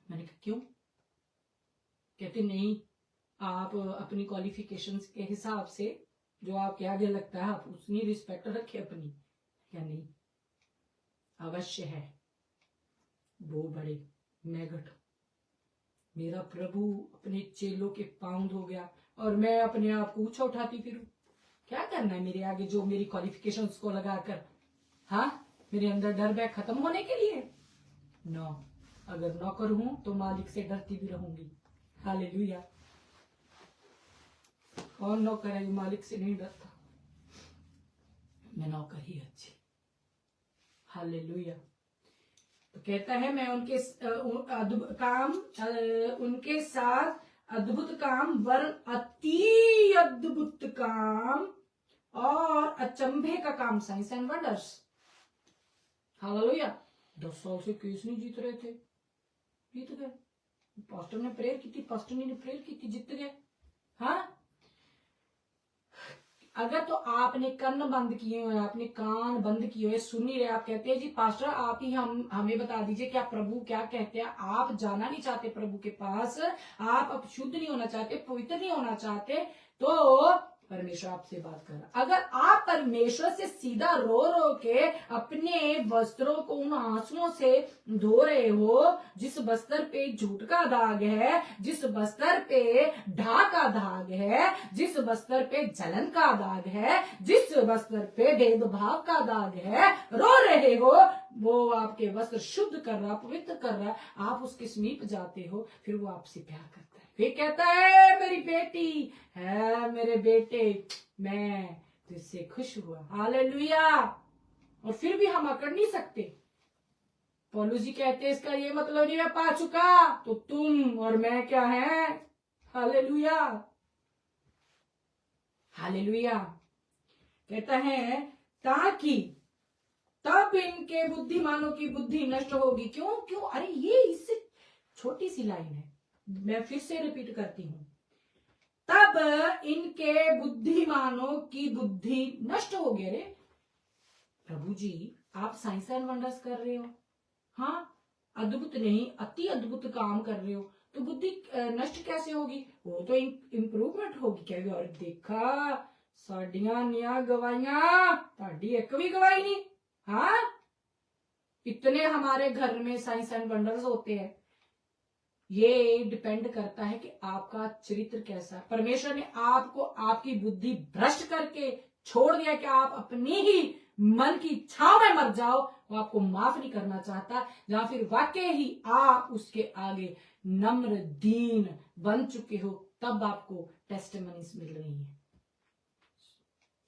मैंने कहा क्यों? कहते नहीं, आप अपनी क्वालिफिकेशंस के हिसाब से जो आपके आगे लगता है आप उतनी रिस्पेक्ट रखे अपनी। क्या नहीं? अवश्य है, वो बड़े, मैं घट। मेरा प्रभु अपने चेलों के पाउंड हो गया और मैं अपने आप को ऊंचा उठाती फिरूं। क्या करना है मेरे आगे जो मेरी क्वालिफिकेशंस को लगाकर? हाँ, मेरे अंदर डर बैग खत्म होने के लिए? नो, अगर नौकर हूं तो मालिक से डरती भी रहूंगी। हालेलुया। कौन नौकर है जो मालिक से नहीं डरता? मैं नौकर ही अच्छी। हालेलुया। तो कहता है, मैं उनके उनके साथ अद्भुत काम, वरन अति अद्भुत काम और अचंभे का काम, साइंस एंड वंडर्स। हालेलुया। 10 साल से केस नहीं जीत रहे थे, जीत गए। पास्टर ने प्रेयर की थी, पास्टर ने प्रेयर की थी, जीत गए। हाँ, अगर तो आपने कान बंद किए हुए, आपने कान बंद किए हुए, सुन नहीं रहे, आप कहते हैं जी पास्टर आप ही हमें बता दीजिए क्या प्रभु क्या कहते हैं। आप जाना नहीं चाहते प्रभु के पास, आप अब शुद्ध नहीं होना चाहते, पवित्र नहीं होना चाहते, तो परमेश्वर आपसे बात कर रहा। अगर आप परमेश्वर से सीधा रो रो के अपने वस्त्रों को उन आंसुओं से धो रहे हो, जिस बस्तर पे झूठ का दाग है, जिस बस्तर पे ढा का दाग है, जिस बस्तर पे जलन का दाग है, जिस बस्तर पे भेदभाव का दाग है, रो रहे हो, वो आपके वस्त्र शुद्ध कर रहा, पवित्र कर रहा, आप उसके समीप जाते हो, फिर वो आपसे प्यार करता है। फिर कहता है, मेरी बेटी है, मेरे बेटे, मैं तुझसे खुश हुआ। हालेलुया। और फिर भी हम अकड़ नहीं सकते। पौलुस जी कहते हैं, इसका ये मतलब नहीं मैं पा चुका तो तुम और मैं क्या है। हालेलुया। हालेलुया। कहता है, ताकि तब इनके बुद्धिमानों की बुद्धि नष्ट होगी। क्यों? अरे ये इससे छोटी सी लाइन है, मैं फिर से रिपीट करती हूं। तब इनके बुद्धिमानों की बुद्धि नष्ट हो गई। रे प्रभु जी, आप साइंस एंड वंडर्स कर रहे हो, हाँ, अद्भुत नहीं अति अद्भुत काम कर रहे हो, तो बुद्धि नष्ट कैसे होगी? वो तो इंप्रूवमेंट होगी। क्या? और देखा साडियां निया गवाइयां, ताड़ी एक भी गवाई नहीं। हाँ, इतने हमारे घर में साइंस एंड वंडर्स होते हैं। ये डिपेंड करता है कि आपका चरित्र कैसा है। परमेश्वर ने आपको आपकी बुद्धि भ्रष्ट करके छोड़ दिया कि आप अपनी ही मन की इच्छाओं में मर जाओ, वो आपको माफ नहीं करना चाहता। या फिर वाकई ही आप उसके आगे नम्र दीन बन चुके हो, तब आपको टेस्टिमनीज मिल रही है।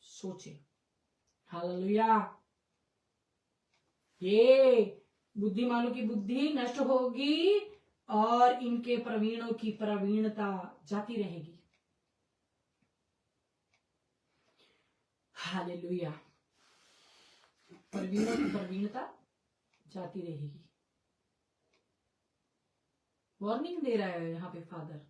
सोचे। हालेलुया। ये बुद्धिमानों की बुद्धि नष्ट होगी और इनके प्रवीणों की प्रवीणता जाती रहेगी। हालेलुया। प्रवीणों की प्रवीणता जाती रहेगी। वार्निंग दे रहा है यहाँ पे फादर।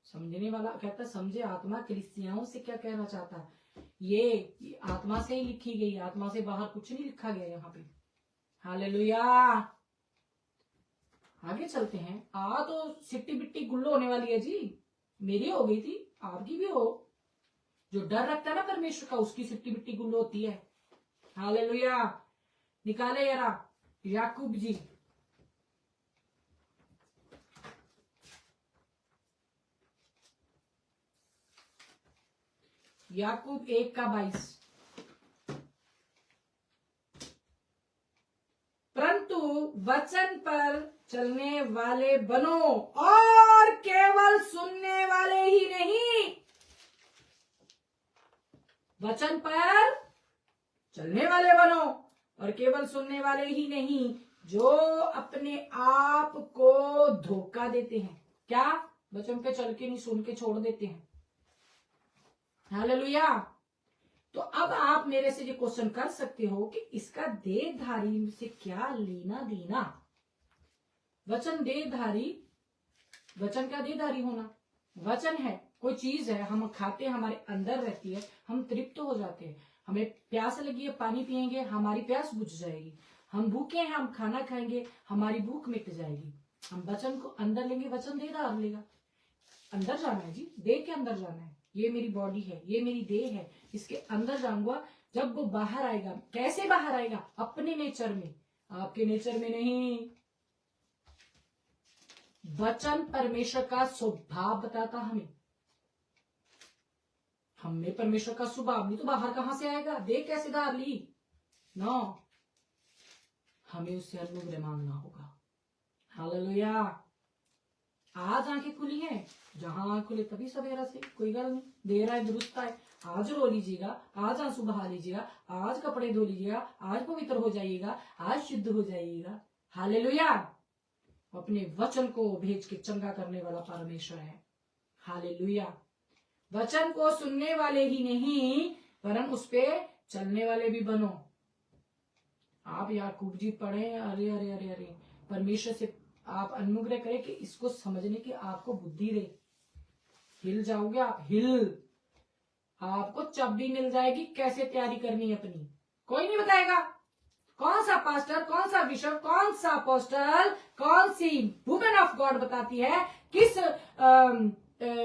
समझने वाला कहता है समझे आत्मा कलीसियाओं से क्या कहना चाहता है। ये आत्मा से ही लिखी गई, आत्मा से बाहर कुछ नहीं लिखा गया यहाँ पे। हालेलुया। आगे चलते हैं। तो सिट्टी बिट्टी गुल्लो होने वाली है जी। मेरी हो गई थी, आपकी भी हो। जो डर रखता है ना परमेश्वर का, उसकी सिट्टी बिट्टी गुल्लो होती है। हालेलुया। निकाले यारा याकूब जी, याकूब 1:22। परंतु वचन पर चलने वाले बनो और केवल सुनने वाले ही नहीं। वचन पर चलने वाले बनो और केवल सुनने वाले ही नहीं, जो अपने आप को धोखा देते हैं। क्या? वचन पे चल के नहीं, सुन के छोड़ देते हैं। हालेलुया। तो अब आप मेरे से ये क्वेश्चन कर सकते हो कि इसका देहधारी से क्या लेना देना? वचन देहधारी, वचन का देहधारी होना। वचन है, कोई चीज है, हम खाते हैं, हमारे अंदर रहती है, हम तृप्त हो जाते हैं। हमें प्यास लगी है, पानी पिएंगे, हमारी प्यास बुझ जाएगी। हम भूखे हैं, हम खाना खाएंगे, हमारी भूख मिट जाएगी। हम वचन को अंदर लेंगे, वचन देहधार लेगा। अंदर जाना है जी, देह के अंदर जाना है। ये मेरी बॉडी है, ये मेरी देह है, इसके अंदर जाऊंगा। जब वो बाहर आएगा, कैसे बाहर आएगा? अपने नेचर में, आपके नेचर में नहीं। वचन परमेश्वर का स्वभाव बताता हमें। हमें परमेश्वर का स्वभाव नहीं तो बाहर कहां से आएगा? देह कैसे धार ली? नो, हमें उससे अनुग्रह मांगना होगा। हालेलुया। आज आंखें खुली हैं, जहां आंख खुले तभी सवेरा से, कोई गल नहीं। देर आए दुरुस्त आए। आज रो लीजिएगा, आज आंसू बहा लीजिएगा, आज कपड़े धो लीजिएगा, आज पवित्र हो जाइएगा, आज शुद्ध हो जाइएगा। हालेलुया। अपने वचन को भेज के चंगा करने वाला परमेश्वर है। हालेलुया। वचन को सुनने वाले ही नहीं, वरन उस पे चलने वाले भी बनो। आप याकूब जी पढ़े, अरे अरे अरे अरे, परमेश्वर से आप अनुग्रह करें कि इसको समझने की आपको बुद्धि दे। हिल जाओगे आप, हिल। आपको चाबी मिल जाएगी कैसे तैयारी करनी है अपनी। कोई नहीं बताएगा। कौन सा पास्टर, कौन सा बिशप, कौन सा अपोस्टल, कौन सी वुमेन ऑफ गॉड बताती है किस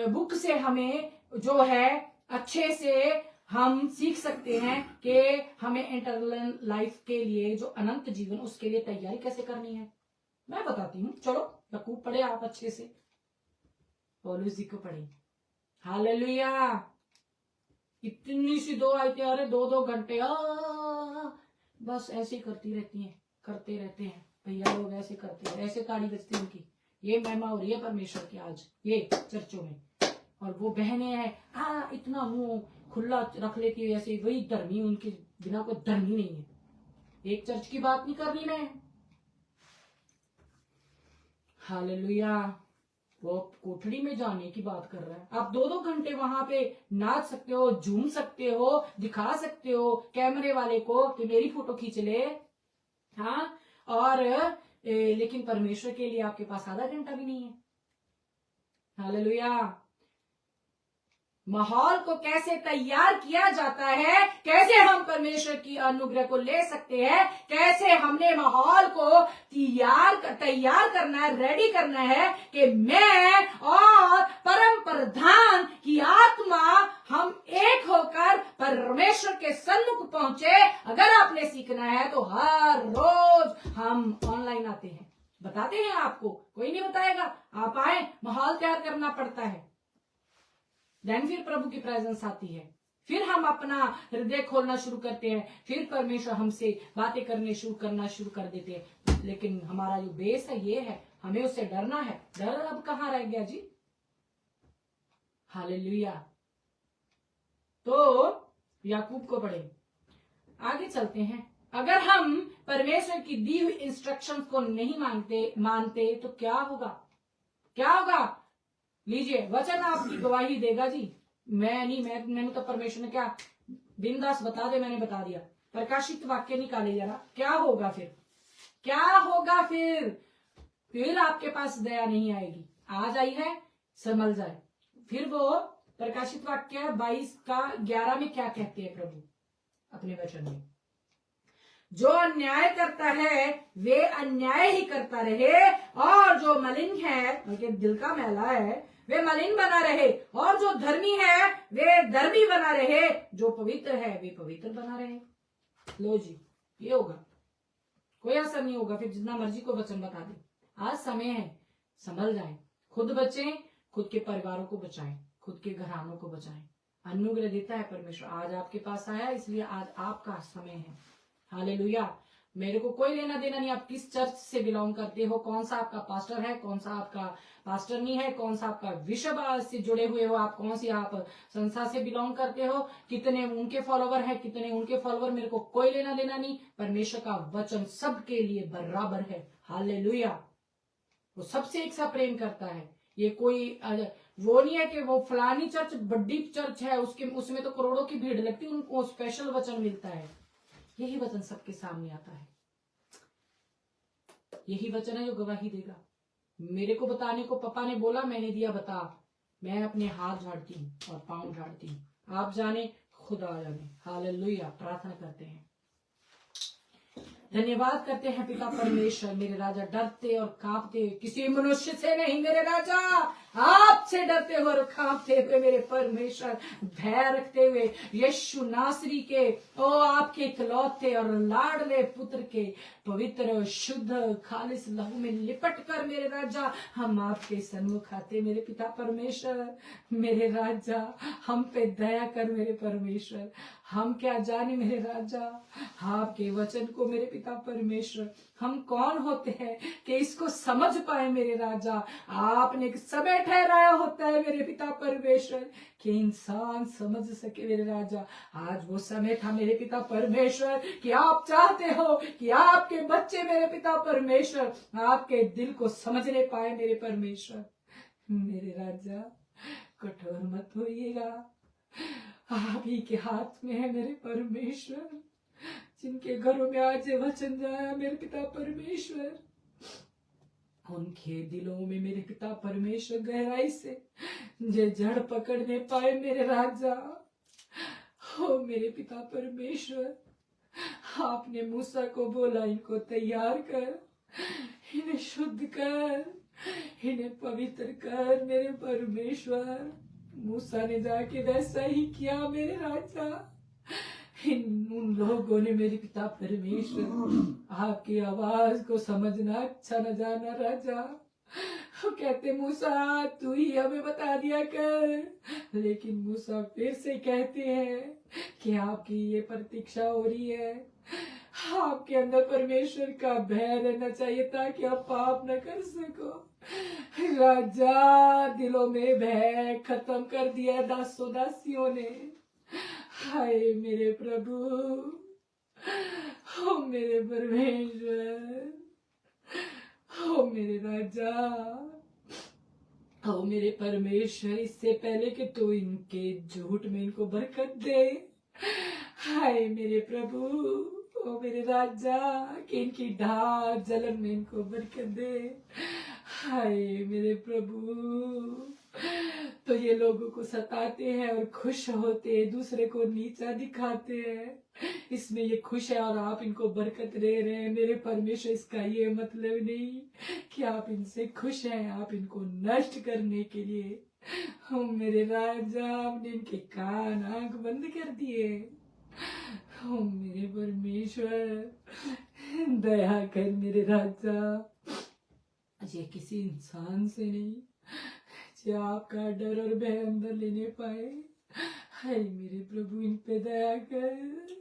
बुक से हमें जो है अच्छे से हम सीख सकते हैं कि हमें इंटरनल लाइफ के लिए, जो अनंत जीवन, उसके लिए तैयारी कैसे करनी है। मैं बताती हूँ। चलो याकूब पढ़े आप अच्छे से, पौलुस जी को पढ़े। हालेलुया। इतनी सी 2 आयतें, अरे 2-2 घंटे बस ऐसे ही करती रहती हैं, करते रहते हैं। भैया लोग ऐसे करते हैं, ऐसे ताड़ी बजती उनकी। ये महिमा हो रही है परमेश्वर की आज ये चर्चों में। और वो बहने हैं, इतना मुंह खुला रख लेती है ऐसे, वही धर्मी, उनके बिना कोई धर्मी नहीं है। एक चर्च की बात नहीं कर रही मैं। हालेलुया। वो कोठड़ी में जाने की बात कर रहा है। आप 2-2 घंटे वहां पे नाच सकते हो, झूम सकते हो, दिखा सकते हो कैमरे वाले को कि मेरी फोटो खींच ले। हाँ, और लेकिन परमेश्वर के लिए आपके पास आधा घंटा भी नहीं है। हालेलुया। माहौल को कैसे तैयार किया जाता है, कैसे हम परमेश्वर की अनुग्रह को ले सकते हैं, कैसे हमने माहौल को तैयार करना है, रेडी करना है कि मैं और परम प्रधान की आत्मा हम एक होकर परमेश्वर के सन्मुख पहुंचे। अगर आपने सीखना है तो हर रोज हम ऑनलाइन आते हैं, बताते हैं आपको, कोई नहीं बताएगा, आप आए, माहौल तैयार करना पड़ता है। देन फिर प्रभु की प्रेजेंस आती है, फिर हम अपना हृदय खोलना शुरू करते हैं, फिर परमेश्वर हमसे बातें करना शुरू कर देते हैं। लेकिन हमारा जो बेस है ये है, हमें उससे डरना है। डर अब कहां रह गया जी? हालेलुया। तो याकूब को पढ़े, आगे चलते हैं। अगर हम परमेश्वर की दी हुई इंस्ट्रक्शंस को नहीं मानते तो क्या होगा? क्या होगा? लीजिए, वचन आपकी गवाही देगा जी। मैंने तो परमेश्वर ने क्या बिंदास बता दे, मैंने बता दिया। प्रकाशित वाक्य निकाले जरा, क्या होगा फिर? क्या होगा फिर आपके पास दया नहीं आएगी। आज आई है, संभल जाए। फिर वो प्रकाशित वाक्य 22 का 11 में क्या कहते हैं प्रभु अपने वचन में? जो अन्याय करता है वे अन्याय ही करता रहे, और जो मलिन है, उनके दिल का मैला है, वे मलिन बना रहे, और जो धर्मी है वे धर्मी बना रहे, जो पवित्र है वे पवित्र बना रहे। लो जी, ये होगा, कोई असर नहीं होगा। फिर जितना मर्जी को वचन बता दे, आज समय है, संभल जाए, खुद बचें, खुद के परिवारों को बचाएं, खुद के घरानों को बचाएं। अनुग्रह देता है परमेश्वर, आज आपके पास आया, इसलिए आज आपका समय है। हालेलुया। मेरे को कोई लेना देना नहीं आप किस चर्च से बिलोंग करते हो, कौन सा आपका पास्टर है, कौन सा आपका पास्टर नहीं है, कौन सा आपका विश्व से जुड़े हुए हो, आप कौन सी आप संस्था से बिलोंग करते हो, कितने उनके फॉलोवर है, कितने उनके फॉलोवर, मेरे को कोई लेना देना नहीं। परमेश्वर का वचन सबके लिए बराबर है। हालेलुया। वो सबसे एक सा प्रेम करता है। ये कोई वो नहीं है कि वो फलानी चर्च बड़ी चर्च है, उसमें तो करोड़ों की भीड़ लगती है, उनको स्पेशल वचन मिलता है। यही वचन सबके सामने आता है, यही वचन है जो गवाही देगा। मेरे को बताने को पापा ने बोला, मैंने दिया बता। मैं अपने हाथ झाड़ती हूँ और पांव झाड़ती हूँ, आप जाने खुदा जाने। हालेलुया। प्रार्थना करते हैं, धन्यवाद करते हैं पिता परमेश्वर। मेरे राजा डरते और कांपते किसी मनुष्य से नहीं, मेरे राजा आपसे डरते हुए और कांपते हुए मेरे परमेश्वर, भय रखते हुए यीशु नासरी के ओ आपके इकलौते और लाडले पुत्र के पवित्र शुद्ध खालिस लहू में लिपट कर मेरे राजा हम आपके सन्मुख आते। मेरे पिता परमेश्वर, मेरे राजा हम पे दया कर मेरे परमेश्वर। हम क्या जाने मेरे राजा आपके वचन को मेरे पिता परमेश्वर, हम कौन होते हैं कि इसको समझ पाए मेरे राजा। आपने एक समय ठहराया होता है मेरे पिता परमेश्वर कि इंसान समझ सके मेरे राजा। आज वो समय था मेरे पिता परमेश्वर कि आप चाहते हो कि आपके बच्चे मेरे पिता परमेश्वर आपके दिल को समझने पाए मेरे परमेश्वर। मेरे राजा कठोर मत होइएगा, आप ही के हाथ में है मेरे परमेश्वर। जिनके घरों में आज वचन जाया मेरे पिता परमेश्वर, उनके दिलों में मेरे पिता परमेश्वर गहराई से जे जड़ पकड़ने पाए मेरे राजा। हो मेरे पिता परमेश्वर, आपने मूसा को बोला इनको तैयार कर, इन्हें शुद्ध कर, इन्हें पवित्र कर मेरे परमेश्वर। मूसा ने जाके वैसा ही किया मेरे राजा। उन लोगों ने मेरे पिता परमेश्वर आपकी आवाज को समझना अच्छा न जाना राजा। वो कहते मूसा तू ही हमें बता दिया कर, लेकिन मूसा फिर से कहते हैं कि आपकी ये प्रतीक्षा हो रही है। आपके अंदर परमेश्वर का भय रहना चाहिए ताकि आप पाप न कर सको। राजा दिलों में भय खत्म कर दिया दासों दासियों ने। हाय मेरे प्रभु, हो मेरे परमेश्वर, हो मेरे राजा, हो मेरे परमेश्वर, इससे पहले कि तू इनके झूठ में इनको बरकत दे। हाय मेरे प्रभु, ओ मेरे राजा कि इनकी ढाल जलन में इनको बरकत दे। हाय मेरे प्रभु, तो ये लोगों को सताते हैं और खुश होते हैं, दूसरे को नीचा दिखाते हैं, इसमें ये खुश है और आप इनको बरकत दे रहे हैं। मेरे परमेश्वर, इसका ये मतलब नहीं कि आप इनसे खुश हैं, आप इनको नष्ट करने के लिए हो मेरे राजा आपने इनके कान आंख बंद कर दिए। हो मेरे परमेश्वर, दया कर मेरे राजा, ये किसी इंसान से नहीं, जो आपका डर और भय अंदर लेने पाए। हाय मेरे प्रभु, इन पे दया कर।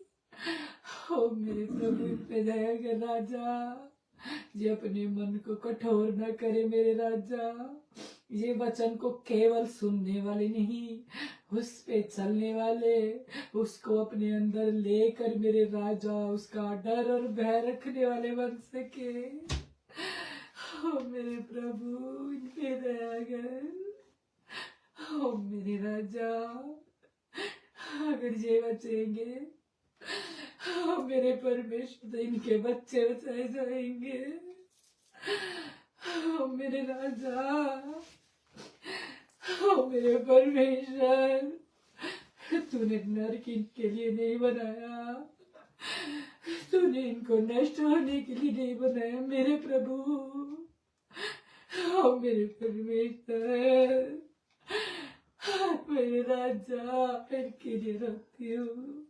हो मेरे प्रभु, इन पे दया कर राजा, ये अपने मन को कठोर न करे मेरे राजा। ये वचन को केवल सुनने वाले नहीं, उस पे चलने वाले, उसको अपने अंदर लेकर मेरे राजा उसका डर और भय रखने वाले बन सके। हो मेरे प्रभु, इन पे दया कर। हो मेरे राजा, अगर ये बचेंगे, हो मेरे परमेश्वर, तो इनके बच्चे बचाए जाएंगे। हो मेरे राजा, हो मेरे परमेश्वर, तूने नरक इनके लिए नहीं बनाया, तूने इनको नष्ट होने के लिए नहीं बनाया मेरे प्रभु। हो मेरे परमेश्वर, मेरे राजा, इनके लिए रखती हूँ।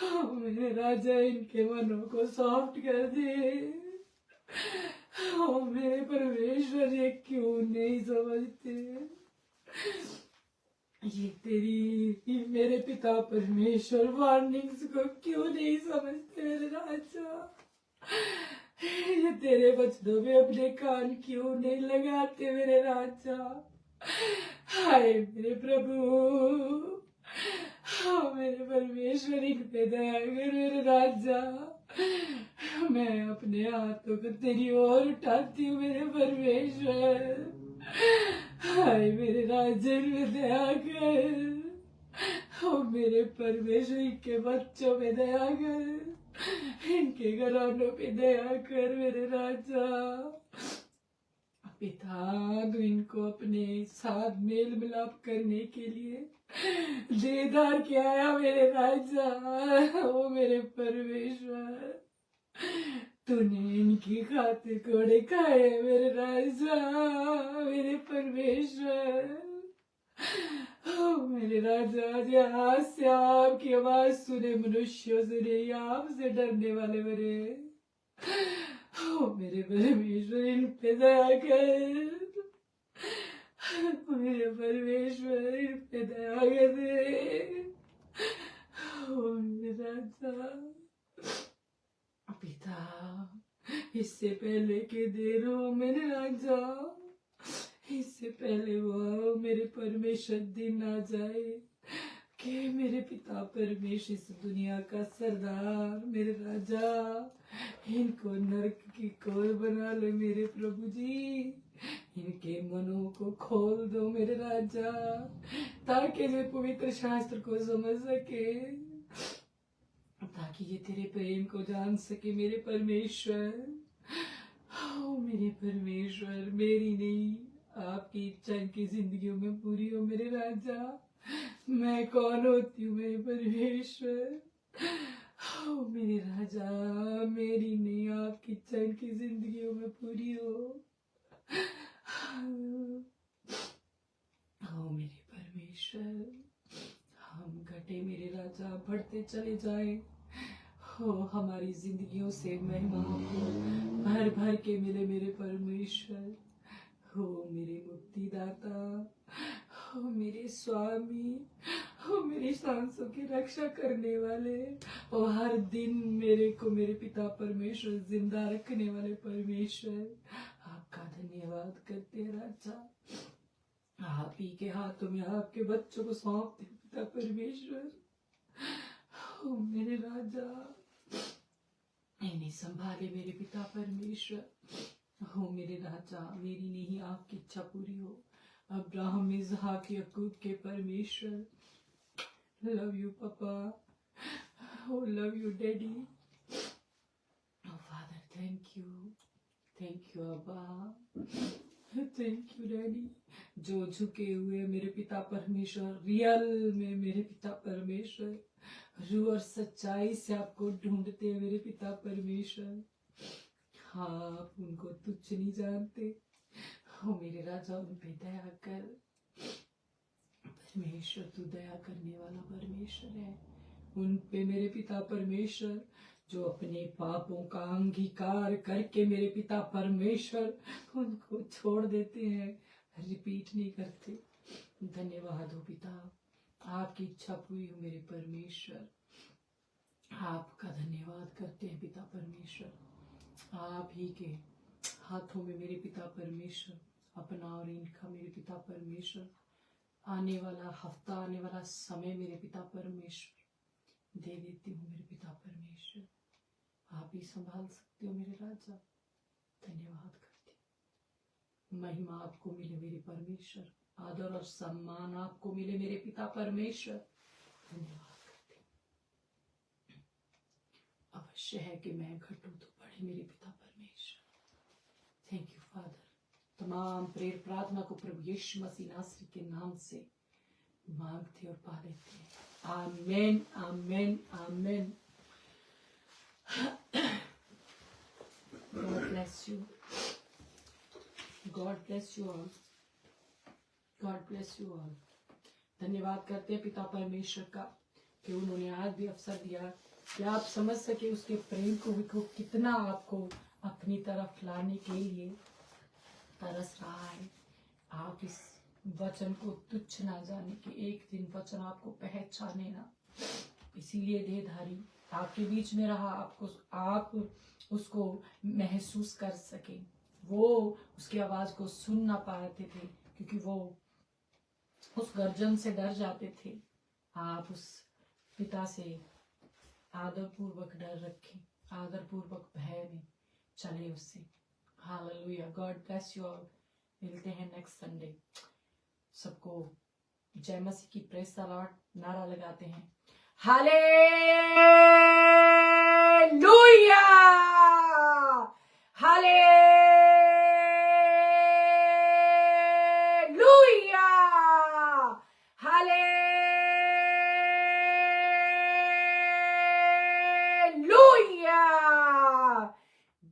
हो मेरे राजा, इनके मनों को सॉफ्ट कर दे। हो मेरे परमेश्वर, ये क्यों नहीं समझते, ये तेरी मेरे पिता परमेश्वर वार्निंग्स को क्यों नहीं समझते मेरे राजा, ये तेरे वचनों में अपने कान क्यों नहीं लगाते मेरे राजा। हाय मेरे प्रभु, हाँ मेरे परमेश्वर, इन पे दया कर मेरे राजा। मैं अपने हाथों को तेरी ओर उठाती हूँ मेरे परमेश्वर। हाय मेरे राजा, इन पे दया कर। हो मेरे परमेश्वर, इनके बच्चों पे दया कर, इनके घरानों पे दया कर मेरे राजा। पिता, तू इनको अपने साथ मेल मिलाप करने के लिए देदार के आया मेरे राजा। ओ मेरे परमेश्वर, तूने इनकी खातिर कोड़े खाए मेरे राजा, मेरे परमेश्वर। ओ मेरे राजा, जो आज से आपकी आवाज सुने मनुष्यों से नहीं, आपसे डरने वाले मेरे, ओ मेरे परमेश्वर, इन पे दया कर। मेरे परमेश्वर, इन पे दया कर। ओ मेरे राजा, पिता, इससे पहले के देर हो मेरे राजा, इससे पहले वो मेरे परमेश्वर दिन आ जाए कि मेरे पिता परमेश्वर, इस दुनिया का सरदार मेरे राजा, इनको नरक की कोर बना ले मेरे प्रभु जी। इनके मनों को खोल दो मेरे राजा, ताकि वे पवित्र शास्त्र को समझ सके, ताकि ये तेरे प्रेम को जान सके मेरे परमेश्वर। ओ मेरे परमेश्वर, मेरी नहीं, आपकी इच्छा इनकी जिंदगियों में पूरी हो मेरे राजा। मैं कौन होती हूँ मेरे परमेश्वर, ओ मेरे राजा, मेरी नहीं, आपकी इच्छा इनकी जिंदगियों में पूरी हो। ओ मेरे परमेश्वर, हम घटे मेरे राजा, बढ़ते चले जाए, हो हमारी जिंदगियों से महिमा को भर भर के मिले मेरे परमेश्वर। हो मेरे मुक्तिदाता, हो मेरे स्वामी, हो मेरी सांसों की रक्षा करने वाले, और हर दिन मेरे को मेरे पिता परमेश्वर जिंदा रखने वाले परमेश्वर, आपका धन्यवाद करते हैं राजा। आप ही के हाथों में आपके बच्चों को सौंपते पिता परमेश्वर। हो मेरे राजा, इन्हें संभाले मेरे पिता परमेश्वर। हो मेरे राजा, मेरी नहीं, आपकी इच्छा पूरी हो। अब्राहम, इसहाक, याकूब के परमेश्वर, लव यू पापा, हो love you daddy. Thank you अब्बा, थैंक यू डैडी। जो झुके हुए मेरे पिता परमेश्वर, रियल में मेरे पिता परमेश्वर, रूह और सच्चाई से आपको ढूंढते हैं मेरे पिता परमेश्वर। हाँ, आप उनको तुच्छ नहीं जानते। हो मेरे राजा, उन पे दया कर। परमेश्वर, तू दया करने वाला परमेश्वर है। उन पे मेरे पिता परमेश्वर, जो अपने पापों का अंगीकार करके मेरे पिता परमेश्वर उनको छोड़ देते हैं, रिपीट नहीं करते। धन्यवाद हो पिता, आपकी इच्छा पूरी हो मेरे परमेश्वर। आपका धन्यवाद करते हैं पिता परमेश्वर। आप ही के हाथों में मेरे पिता परमेश्वर अपना और इनका मेरे पिता परमेश्वर आने वाला हफ्ता, आने वाला समय मेरे पिता परमेश्वर दे देती हूँ मेरे पिता परमेश्वर। आप ही संभाल सकते हो मेरे राजा। धन्यवाद करती हूँ। महिमा आपको मिले मेरे परमेश्वर, आदर और सम्मान आपको मिले मेरे पिता परमेश्वर। धन्यवाद करती हूँ। अवश्य है कि मैं घटूं तो बढ़े मेरे पिता परमेश्वर। Thank you father. तमाम प्रेर प्रार्थना को प्रभु यीशु मसीह नासरी के नाम से मांगते और पा लेते हैं। आमीन, आमीन, आमीन। God bless you. God bless you all. God bless you all. धन्यवाद करते हैं पिता परमेश्वर का कि उन्होंने आज भी अवसर दिया कि आप समझ सके उसके प्रेम को कितना आपको अपनी तरफ लाने के लिए तरस रहा है। आप इस वचन को तुच्छ ना जाने कि एक दिन वचन आपको पहचाने ना। इसीलिए देहधारी आपके बीच में रहा, आप उसको महसूस कर सके। वो उसकी आवाज को सुन ना पाते थे क्योंकि वो उस गर्जन से डर जाते थे। आप उस पिता से आदरपूर्वक डर रखें, आदरपूर्वक भय में चले उससे। Hallelujah. God bless you all. मिलते हैं नेक्स्ट संडे। सबको जय मसीह की। प्रेज द लॉर्ड नारा लगाते हैं। Hallelujah, hallelujah, hallelujah.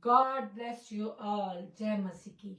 God bless you all. जय मसीह की।